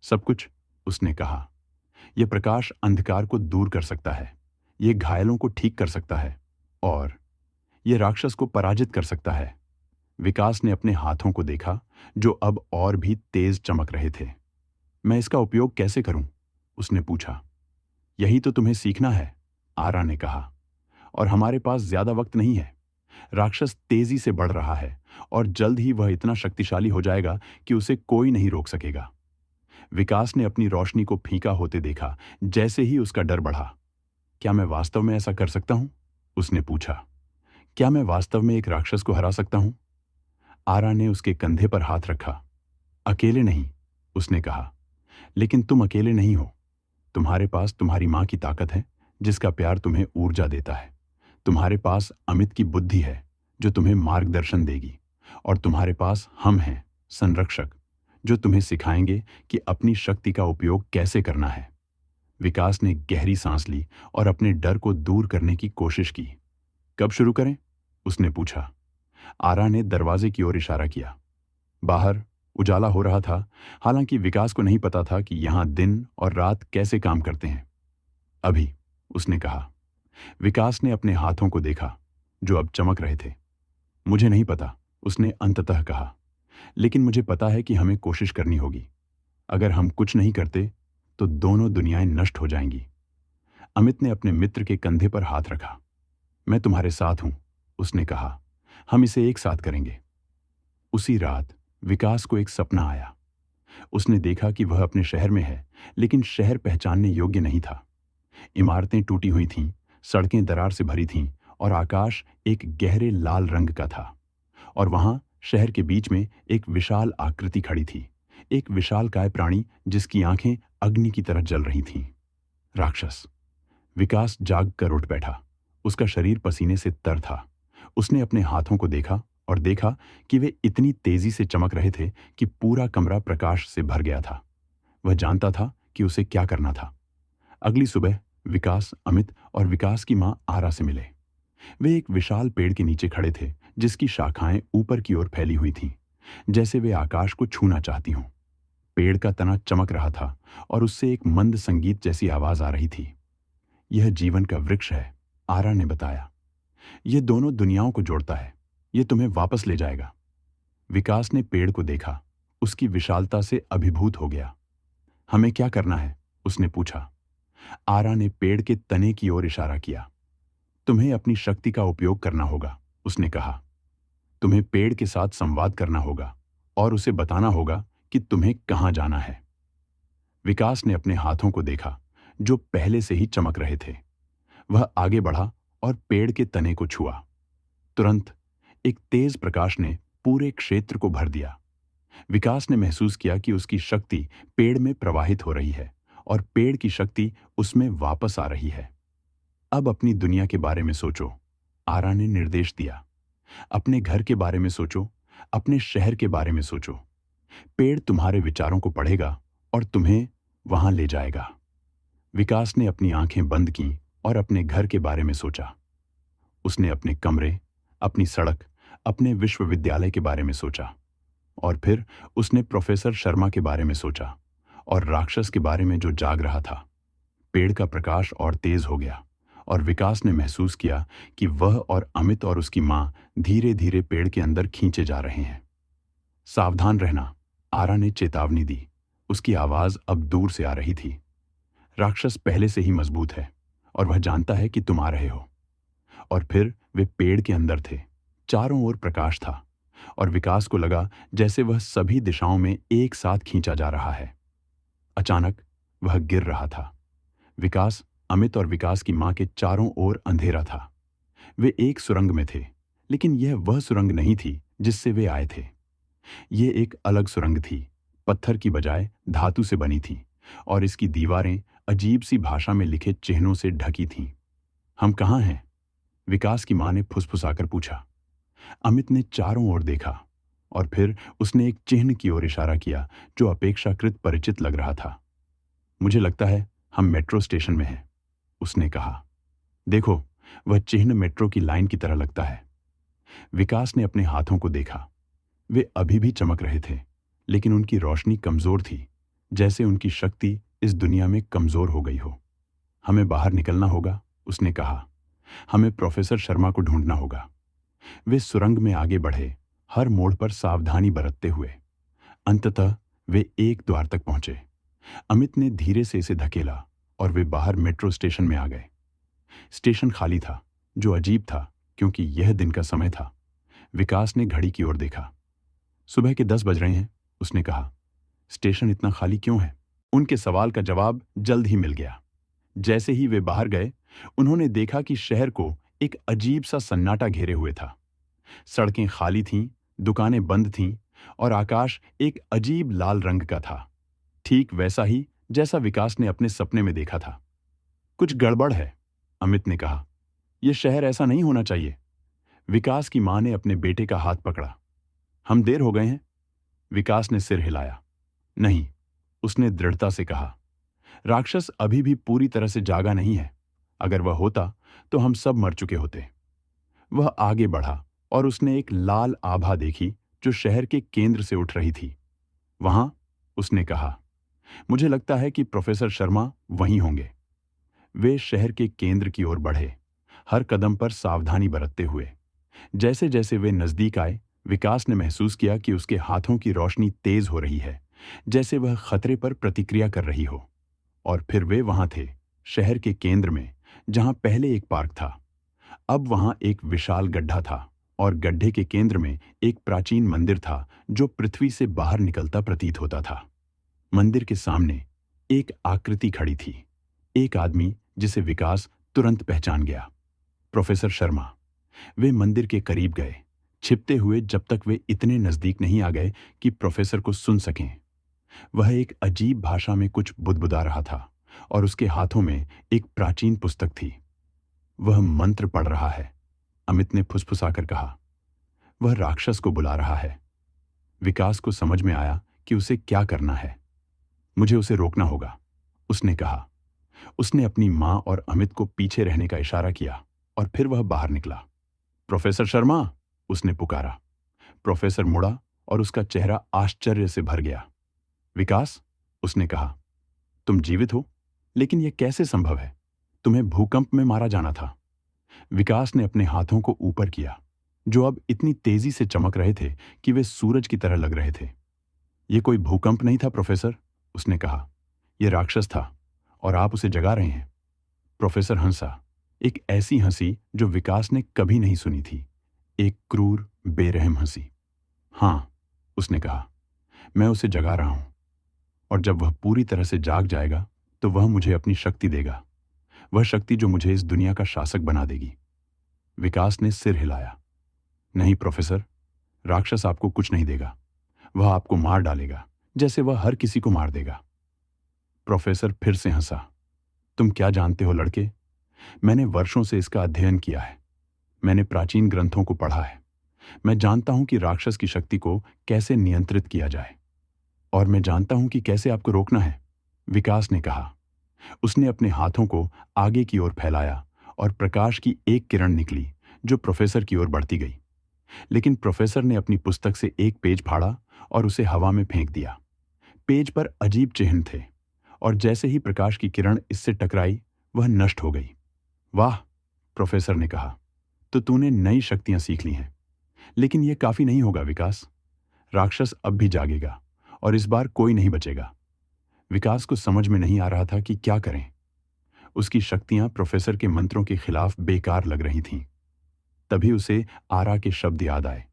सब कुछ, उसने कहा। यह प्रकाश अंधकार को दूर कर सकता है, यह घायलों को ठीक कर सकता है, और यह राक्षस को पराजित कर सकता है। विकास ने अपने हाथों को देखा, जो अब और भी तेज चमक रहे थे। मैं इसका उपयोग कैसे करूं? उसने पूछा। यही तो तुम्हें सीखना है, आरा ने कहा। और हमारे पास ज्यादा वक्त नहीं है। राक्षस तेजी से बढ़ रहा है और जल्द ही वह इतना शक्तिशाली हो जाएगा कि उसे कोई नहीं रोक सकेगा। विकास ने अपनी रोशनी को फीका होते देखा। जैसे ही उसका डर बढ़ा, क्या मैं वास्तव में ऐसा कर सकता हूं? उसने पूछा। क्या मैं वास्तव में एक राक्षस को हरा सकता हूं? आरा ने उसके कंधे पर हाथ रखा। अकेले नहीं, उसने कहा, लेकिन तुम अकेले नहीं हो। तुम्हारे पास तुम्हारी मां की ताकत है, जिसका प्यार तुम्हें ऊर्जा देता है। तुम्हारे पास अमित की बुद्धि है, जो तुम्हें मार्गदर्शन देगी। और तुम्हारे पास हम हैं, संरक्षक, जो तुम्हें सिखाएंगे कि अपनी शक्ति का उपयोग कैसे करना है। विकास ने गहरी सांस ली और अपने डर को दूर करने की कोशिश की। कब शुरू करें? उसने पूछा। आरा ने दरवाजे की ओर इशारा किया। बाहर उजाला हो रहा था, हालांकि विकास को नहीं पता था कि यहां दिन और रात कैसे काम करते हैं। अभी, उसने कहा। विकास ने अपने हाथों को देखा, जो अब चमक रहे थे। मुझे नहीं पता, उसने अंततः कहा, लेकिन मुझे पता है कि हमें कोशिश करनी होगी। अगर हम कुछ नहीं करते तो दोनों दुनियाएं नष्ट हो जाएंगी। अमित ने अपने मित्र के कंधे पर हाथ रखा। मैं तुम्हारे साथ हूं, उसने कहा। हम इसे एक साथ करेंगे। उसी रात विकास को एक सपना आया। उसने देखा कि वह अपने शहर में है, लेकिन शहर पहचानने योग्य नहीं था। इमारतें टूटी हुई थीं, सड़कें दरार से भरी थीं और आकाश एक गहरे लाल रंग का था। और वहां शहर के बीच में एक विशाल आकृति खड़ी थी, एक विशालकाय प्राणी जिसकी आंखें अग्नि की तरह जल रही थीं। राक्षस। विकास जाग कर उठ बैठा। उसका शरीर पसीने से तर था। उसने अपने हाथों को देखा और देखा कि वे इतनी तेजी से चमक रहे थे कि पूरा कमरा प्रकाश से भर गया था। वह जानता था कि उसे क्या करना था। अगली सुबह विकास, अमित और विकास की मां आरा से मिले। वे एक विशाल पेड़ के नीचे खड़े थे, जिसकी शाखाएं ऊपर की ओर फैली हुई थीं, जैसे वे आकाश को छूना चाहती हों। पेड़ का तना चमक रहा था और उससे एक मंद संगीत जैसी आवाज आ रही थी। यह जीवन का वृक्ष है, आरा ने बताया। यह दोनों दुनियाओं को जोड़ता है। यह तुम्हें वापस ले जाएगा। विकास ने पेड़ को देखा, उसकी विशालता से अभिभूत हो गया। हमें क्या करना है? उसने पूछा। आरा ने पेड़ के तने की ओर इशारा किया। तुम्हें अपनी शक्ति का उपयोग करना होगा, उसने कहा। तुम्हें पेड़ के साथ संवाद करना होगा और उसे बताना होगा कि तुम्हें कहां जाना है। विकास ने अपने हाथों को देखा, जो पहले से ही चमक रहे थे। वह आगे बढ़ा और पेड़ के तने को छुआ। तुरंत एक तेज प्रकाश ने पूरे क्षेत्र को भर दिया। विकास ने महसूस किया कि उसकी शक्ति पेड़ में प्रवाहित हो रही है और पेड़ की शक्ति उसमें वापस आ रही है। अब अपनी दुनिया के बारे में सोचो, आरा ने निर्देश दिया। अपने घर के बारे में सोचो, अपने शहर के बारे में सोचो। पेड़ तुम्हारे विचारों को पढ़ेगा और तुम्हें वहां ले जाएगा। विकास ने अपनी आंखें बंद की और अपने घर के बारे में सोचा। उसने अपने कमरे, अपनी सड़क, अपने विश्वविद्यालय के बारे में सोचा। और फिर उसने प्रोफेसर शर्मा के बारे में सोचा और राक्षस के बारे में जो जाग रहा था। पेड़ का प्रकाश और तेज हो गया और विकास ने महसूस किया कि वह और अमित और उसकी मां धीरे धीरे पेड़ के अंदर खींचे जा रहे हैं। सावधान रहना, आरा ने चेतावनी दी। उसकी आवाज अब दूर से आ रही थी। राक्षस पहले से ही मजबूत है और वह जानता है कि तुम आ रहे हो। और फिर वे पेड़ के अंदर थे। चारों ओर प्रकाश था और विकास को लगा जैसे वह सभी दिशाओं में एक साथ खींचा जा रहा है। अचानक वह गिर रहा था। विकास, अमित और विकास की मां के चारों ओर अंधेरा था। वे एक सुरंग में थे, लेकिन यह वह सुरंग नहीं थी जिससे वे आए थे। ये एक अलग सुरंग थी, पत्थर की बजाय धातु से बनी थी और इसकी दीवारें अजीब सी भाषा में लिखे चिन्हों से ढकी थीं। हम कहाँ हैं? विकास की मां ने फुसफुसाकर पूछा। अमित ने चारों ओर देखा और फिर उसने एक चिन्ह की ओर इशारा किया जो अपेक्षाकृत परिचित लग रहा था। मुझे लगता है हम मेट्रो स्टेशन में हैं, उसने कहा। देखो, वह चिन्ह मेट्रो की लाइन की तरह लगता है। विकास ने अपने हाथों को देखा। वे अभी भी चमक रहे थे, लेकिन उनकी रोशनी कमजोर थी, जैसे उनकी शक्ति इस दुनिया में कमजोर हो गई हो। हमें बाहर निकलना होगा, उसने कहा। हमें प्रोफेसर शर्मा को ढूंढना होगा। वे सुरंग में आगे बढ़े, हर मोड़ पर सावधानी बरतते हुए। अंततः वे एक द्वार तक पहुंचे। अमित ने धीरे से इसे धकेला और वे बाहर मेट्रो स्टेशन में आ गए। स्टेशन खाली था, जो अजीब था क्योंकि यह दिन का समय था। विकास ने घड़ी की ओर देखा। सुबह के 10 बज रहे हैं, उसने कहा। स्टेशन इतना खाली क्यों है? उनके सवाल का जवाब जल्द ही मिल गया। जैसे ही वे बाहर गए, उन्होंने देखा कि शहर को एक अजीब सा सन्नाटा घेरे हुए था। सड़कें खाली थीं, दुकानें बंद थीं और आकाश एक अजीब लाल रंग का था, ठीक वैसा ही जैसा विकास ने अपने सपने में देखा था। कुछ गड़बड़ है, अमित ने कहा। यह शहर ऐसा नहीं होना चाहिए। विकास की मां ने अपने बेटे का हाथ पकड़ा। हम देर हो गए हैं? विकास ने सिर हिलाया। नहीं, उसने दृढ़ता से कहा। राक्षस अभी भी पूरी तरह से जागा नहीं है। अगर वह होता तो हम सब मर चुके होते। वह आगे बढ़ा और उसने एक लाल आभा देखी जो शहर के केंद्र से उठ रही थी। वहां, उसने कहा, मुझे लगता है कि प्रोफेसर शर्मा वहीं होंगे। वे शहर के केंद्र की ओर बढ़े, हर कदम पर सावधानी बरतते हुए। जैसे जैसे वे नजदीक आए, विकास ने महसूस किया कि उसके हाथों की रोशनी तेज हो रही है, जैसे वह खतरे पर प्रतिक्रिया कर रही हो। और फिर वे वहां थे, शहर के केंद्र में, जहां पहले एक पार्क था। अब वहां एक विशाल गड्ढा था और गड्ढे के केंद्र में एक प्राचीन मंदिर था जो पृथ्वी से बाहर निकलता प्रतीत होता था। मंदिर के सामने एक आकृति खड़ी थी, एक आदमी जिसे विकास तुरंत पहचान गया। प्रोफेसर शर्मा। वे मंदिर के करीब गए, छिपते हुए जब तक वे इतने नजदीक नहीं आ गए कि प्रोफेसर को सुन सकें। वह एक अजीब भाषा में कुछ बुदबुदा रहा था और उसके हाथों में एक प्राचीन पुस्तक थी। वह मंत्र पढ़ रहा है, अमित ने फुसफुसाकर कहा। वह राक्षस को बुला रहा है। विकास को समझ में आया कि उसे क्या करना है। मुझे उसे रोकना होगा, उसने कहा। उसने अपनी मां और अमित को पीछे रहने का इशारा किया और फिर वह बाहर निकला। प्रोफेसर शर्मा, उसने पुकारा। प्रोफेसर मुड़ा और उसका चेहरा आश्चर्य से भर गया। विकास, उसने कहा, तुम जीवित हो? लेकिन यह कैसे संभव है? तुम्हें भूकंप में मारा जाना था। विकास ने अपने हाथों को ऊपर किया, जो अब इतनी तेजी से चमक रहे थे कि वे सूरज की तरह लग रहे थे। यह कोई भूकंप नहीं था प्रोफेसर, उसने कहा। यह राक्षस था और आप उसे जगा रहे हैं। प्रोफेसर हंसा, एक ऐसी हंसी जो विकास ने कभी नहीं सुनी थी, एक क्रूर, बेरहम हंसी। हां, उसने कहा, मैं उसे जगा रहा हूं और जब वह पूरी तरह से जाग जाएगा तो वह मुझे अपनी शक्ति देगा, वह शक्ति जो मुझे इस दुनिया का शासक बना देगी। विकास ने सिर हिलाया। नहीं प्रोफेसर, राक्षस आपको कुछ नहीं देगा। वह आपको मार डालेगा, जैसे वह हर किसी को मार देगा। प्रोफेसर फिर से हंसा। तुम क्या जानते हो लड़के? मैंने वर्षों से इसका अध्ययन किया है। मैंने प्राचीन ग्रंथों को पढ़ा है। मैं जानता हूं कि राक्षस की शक्ति को कैसे नियंत्रित किया जाए। और मैं जानता हूं कि कैसे आपको रोकना है, विकास ने कहा। उसने अपने हाथों को आगे की ओर फैलाया और प्रकाश की एक किरण निकली जो प्रोफेसर की ओर बढ़ती गई। लेकिन प्रोफेसर ने अपनी पुस्तक से एक पेज फाड़ा और उसे हवा में फेंक दिया। पेज पर अजीब चिन्ह थे और जैसे ही प्रकाश की किरण इससे टकराई, वह नष्ट हो गई। वाह, प्रोफेसर ने कहा, तो तूने नई शक्तियां सीख ली हैं। लेकिन यह काफी नहीं होगा विकास। राक्षस अब भी जागेगा और इस बार कोई नहीं बचेगा। विकास को समझ में नहीं आ रहा था कि क्या करें। उसकी शक्तियां प्रोफेसर के मंत्रों के खिलाफ बेकार लग रही थीं। तभी उसे आरा के शब्द याद आए।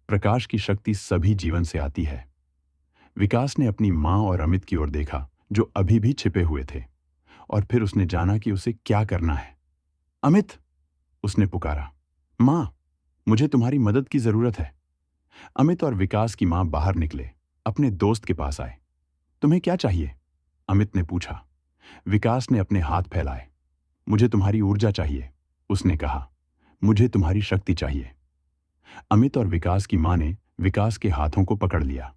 प्रकाश की शक्ति सभी जीवन से आती है। विकास ने अपनी मां और अमित की ओर देखा, जो अभी भी छिपे हुए थे, और फिर उसने जाना कि उसे क्या करना है। अमित, उसने पुकारा। मां, मुझे तुम्हारी मदद की जरूरत है। अमित और विकास की मां बाहर निकले, अपने दोस्त के पास आए। तुम्हें क्या चाहिए? अमित ने पूछा। विकास ने अपने हाथ फैलाए। मुझे तुम्हारी ऊर्जा चाहिए, उसने कहा। मुझे तुम्हारी शक्ति चाहिए। अमित और विकास की मां ने विकास के हाथों को पकड़ लिया।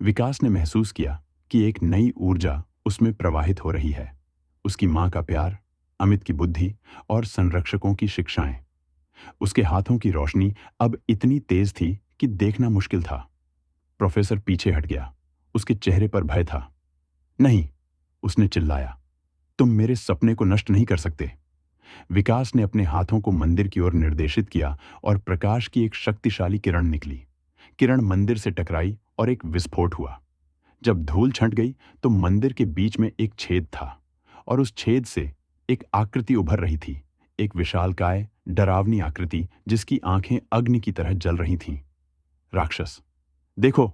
विकास ने महसूस किया कि एक नई ऊर्जा उसमें प्रवाहित हो रही है। उसकी मां का प्यार, अमित की बुद्धि और संरक्षकों की शिक्षाएं। उसके हाथों की रोशनी अब इतनी तेज थी कि देखना मुश्किल था। प्रोफेसर पीछे हट गया। उसके चेहरे पर भय था। नहीं, उसने चिल्लाया, तुम मेरे सपने को नष्ट नहीं कर सकते। विकास ने अपने हाथों को मंदिर की ओर निर्देशित किया और प्रकाश की एक शक्तिशाली किरण निकली। किरण मंदिर से टकराई और एक विस्फोट हुआ। जब धूल छंट गई तो मंदिर के बीच में एक छेद था और उस छेद से एक आकृति उभर रही थी, एक विशालकाय डरावनी आकृति जिसकी आंखें अग्नि की तरह जल रही थीं। राक्षस, देखो,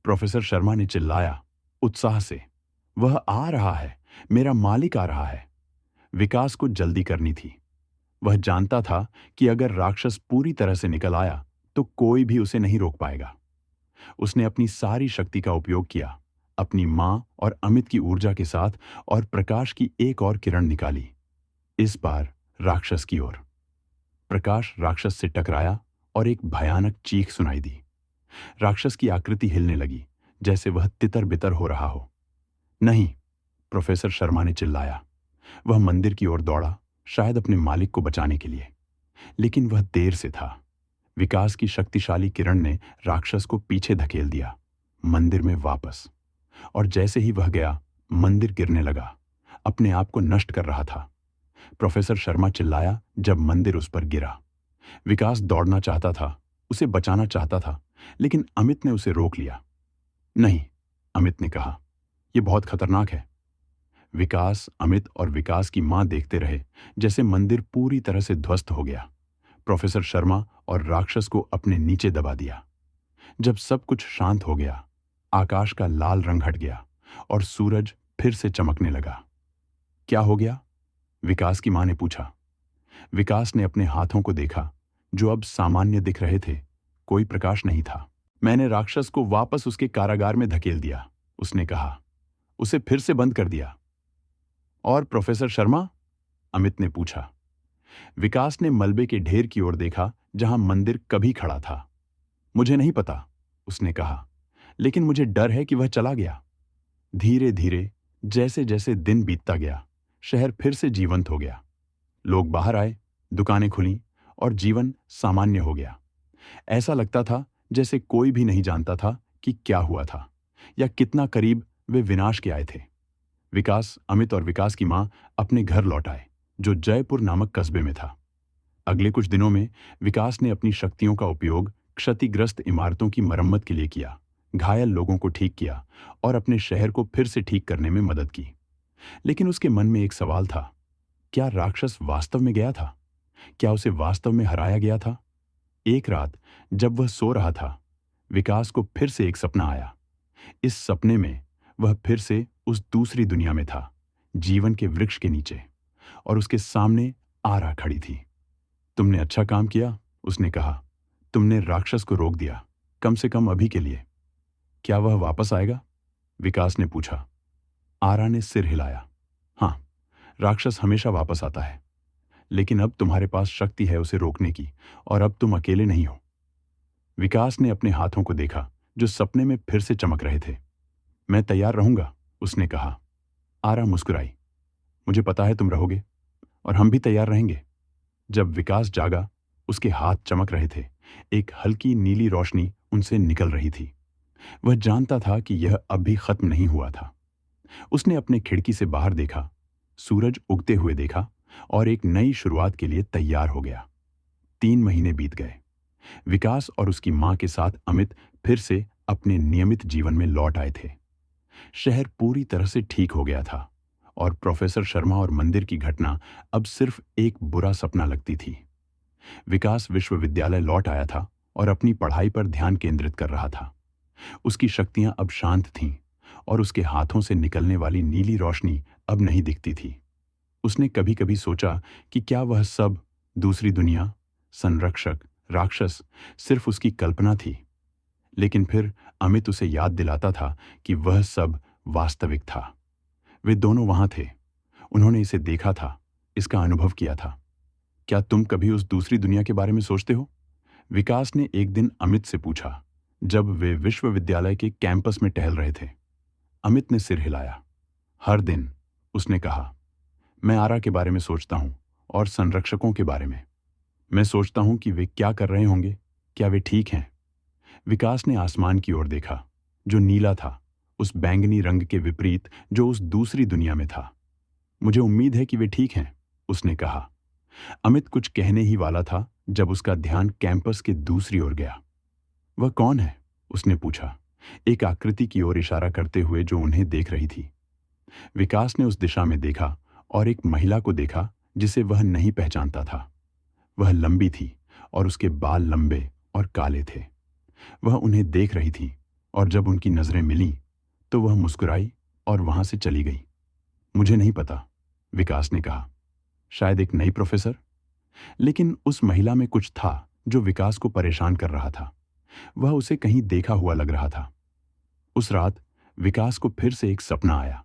प्रोफेसर शर्मा ने चिल्लाया, उत्साह से। वह आ रहा है, मेरा मालिक आ रहा है। विकास को जल्दी करनी थी। वह जानता था कि अगर राक्षस पूरी तरह से निकल आया तो कोई भी उसे नहीं रोक पाएगा। उसने अपनी सारी शक्ति का उपयोग किया, अपनी मां और अमित की ऊर्जा के साथ, और प्रकाश की एक और किरण निकाली, इस बार राक्षस की ओर। प्रकाश राक्षस से टकराया और एक भयानक चीख सुनाई दी। राक्षस की आकृति हिलने लगी, जैसे वह तितर बितर हो रहा हो। नहीं, प्रोफेसर शर्मा ने चिल्लाया। वह मंदिर की ओर दौड़ा, शायद अपने मालिक को बचाने के लिए, लेकिन वह देर से था। विकास की शक्तिशाली किरण ने राक्षस को पीछे धकेल दिया, मंदिर में वापस। और जैसे ही वह गया, मंदिर गिरने लगा, अपने आप को नष्ट कर रहा था। प्रोफेसर शर्मा चिल्लाया जब मंदिर उस पर गिरा। विकास दौड़ना चाहता था, उसे बचाना चाहता था, लेकिन अमित ने उसे रोक लिया। नहीं, अमित ने कहा, यह बहुत खतरनाक है। विकास, अमित और विकास की मां देखते रहे जैसे मंदिर पूरी तरह से ध्वस्त हो गया। प्रोफेसर शर्मा और राक्षस को अपने नीचे दबा दिया। जब सब कुछ शांत हो गया, आकाश का लाल रंग हट गया और सूरज फिर से चमकने लगा। क्या हो गया? विकास की मां ने पूछा। विकास ने अपने हाथों को देखा, जो अब सामान्य दिख रहे थे। कोई प्रकाश नहीं था। मैंने राक्षस को वापस उसके कारागार में धकेल दिया, उसने कहा। उसे फिर से बंद कर दिया। और प्रोफेसर शर्मा? अमित ने पूछा। विकास ने मलबे के ढेर की ओर देखा जहां मंदिर कभी खड़ा था। मुझे नहीं पता, उसने कहा, लेकिन मुझे डर है कि वह चला गया। धीरे धीरे, जैसे जैसे दिन बीतता गया, शहर फिर से जीवंत हो गया। लोग बाहर आए, दुकानें खुलीं और जीवन सामान्य हो गया। ऐसा लगता था जैसे कोई भी नहीं जानता था कि क्या हुआ था या कितना करीब वे विनाश के आए थे। विकास, अमित और विकास की मां अपने घर लौट आए, जो जयपुर नामक कस्बे में था। अगले कुछ दिनों में विकास ने अपनी शक्तियों का उपयोग क्षतिग्रस्त इमारतों की मरम्मत के लिए किया, घायल लोगों को ठीक किया और अपने शहर को फिर से ठीक करने में मदद की। लेकिन उसके मन में एक सवाल था, क्या राक्षस वास्तव में गया था? क्या उसे वास्तव में हराया गया था? एक रात जब वह सो रहा था, विकास को फिर से एक सपना आया। इस सपने में वह फिर से उस दूसरी दुनिया में था, जीवन के वृक्ष के नीचे, और उसके सामने आरा खड़ी थी। तुमने अच्छा काम किया, उसने कहा। तुमने राक्षस को रोक दिया, कम से कम अभी के लिए। क्या वह वापस आएगा? विकास ने पूछा। आरा ने सिर हिलाया। हाँ, राक्षस हमेशा वापस आता है, लेकिन अब तुम्हारे पास शक्ति है उसे रोकने की, और अब तुम अकेले नहीं हो। विकास ने अपने हाथों को देखा, जो सपने में फिर से चमक रहे थे। मैं तैयार रहूंगा, उसने कहा। आरा मुस्कुराई। मुझे पता है तुम रहोगे, और हम भी तैयार रहेंगे। जब विकास जागा, उसके हाथ चमक रहे थे। एक हल्की नीली रोशनी उनसे निकल रही थी। वह जानता था कि यह अब भी खत्म नहीं हुआ था। उसने अपने खिड़की से बाहर देखा, सूरज उगते हुए देखा और एक नई शुरुआत के लिए तैयार हो गया। 3 महीने बीत गए। विकास और उसकी मां के साथ अमित फिर से अपने नियमित जीवन में लौट आए थे। शहर पूरी तरह से ठीक हो गया था और प्रोफेसर शर्मा और मंदिर की घटना अब सिर्फ एक बुरा सपना लगती थी। विकास विश्वविद्यालय लौट आया था और अपनी पढ़ाई पर ध्यान केंद्रित कर रहा था। उसकी शक्तियां अब शांत थीं और उसके हाथों से निकलने वाली नीली रोशनी अब नहीं दिखती थी। उसने कभी कभी सोचा कि क्या वह सब, दूसरी दुनिया, संरक्षक, राक्षस, सिर्फ उसकी कल्पना थी। लेकिन फिर अमित उसे याद दिलाता था कि वह सब वास्तविक था। वे दोनों वहां थे, उन्होंने इसे देखा था, इसका अनुभव किया था। क्या तुम कभी उस दूसरी दुनिया के बारे में सोचते हो? विकास ने एक दिन अमित से पूछा, जब वे विश्वविद्यालय के कैंपस में टहल रहे थे। अमित ने सिर हिलाया। हर दिन, उसने कहा। मैं आरा के बारे में सोचता हूं और संरक्षकों के बारे में। मैं सोचता हूं कि वे क्या कर रहे होंगे, क्या वे ठीक हैं? विकास ने आसमान की ओर देखा, जो नीला था, उस बैंगनी रंग के विपरीत जो उस दूसरी दुनिया में था। मुझे उम्मीद है कि वे ठीक हैं, उसने कहा। अमित कुछ कहने ही वाला था जब उसका ध्यान कैंपस के दूसरी ओर गया। वह कौन है? उसने पूछा, एक आकृति की ओर इशारा करते हुए जो उन्हें देख रही थी। विकास ने उस दिशा में देखा और एक महिला को देखा जिसे वह नहीं पहचानता था। वह लंबी थी और उसके बाल लंबे और काले थे। वह उन्हें देख रही थी और जब उनकी नजरें मिलीं तो वह मुस्कुराई और वहां से चली गई। मुझे नहीं पता, विकास ने कहा। शायद एक नई प्रोफेसर। लेकिन उस महिला में कुछ था जो विकास को परेशान कर रहा था। वह उसे कहीं देखा हुआ लग रहा था। उस रात विकास को फिर से एक सपना आया।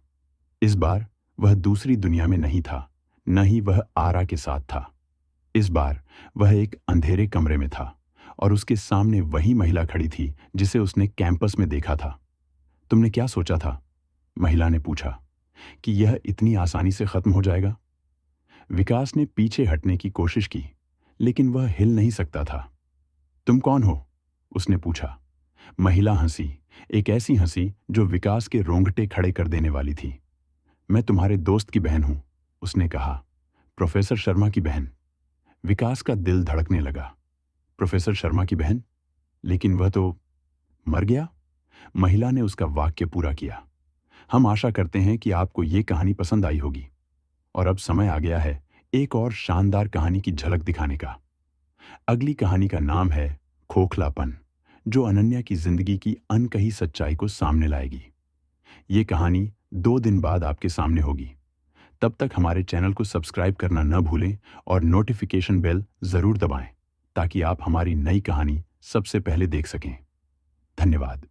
इस बार वह दूसरी दुनिया में नहीं था, न ही वह आरा के साथ था। इस बार वह एक अंधेरे कमरे में था और उसके सामने वही महिला खड़ी थी जिसे उसने कैंपस में देखा था। तुमने क्या सोचा था? महिला ने पूछा। कि यह इतनी आसानी से खत्म हो जाएगा? विकास ने पीछे हटने की कोशिश की, लेकिन वह हिल नहीं सकता था। तुम कौन हो? उसने पूछा। महिला हंसी, एक ऐसी हंसी जो विकास के रोंगटे खड़े कर देने वाली थी। मैं तुम्हारे दोस्त की बहन हूं, उसने कहा। प्रोफेसर शर्मा की बहन। विकास का दिल धड़कने लगा। प्रोफेसर शर्मा की बहन? लेकिन वह तो मर गया। महिला ने उसका वाक्य पूरा किया। हम आशा करते हैं कि आपको ये कहानी पसंद आई होगी। और अब समय आ गया है एक और शानदार कहानी की झलक दिखाने का। अगली कहानी का नाम है खोखलापन, जो अनन्या की जिंदगी की अनकही सच्चाई को सामने लाएगी। ये कहानी 2 दिन बाद आपके सामने होगी। तब तक हमारे चैनल को सब्सक्राइब करना न भूलें और नोटिफिकेशन बेल जरूर दबाएं ताकि आप हमारी नई कहानी सबसे पहले देख सकें। धन्यवाद।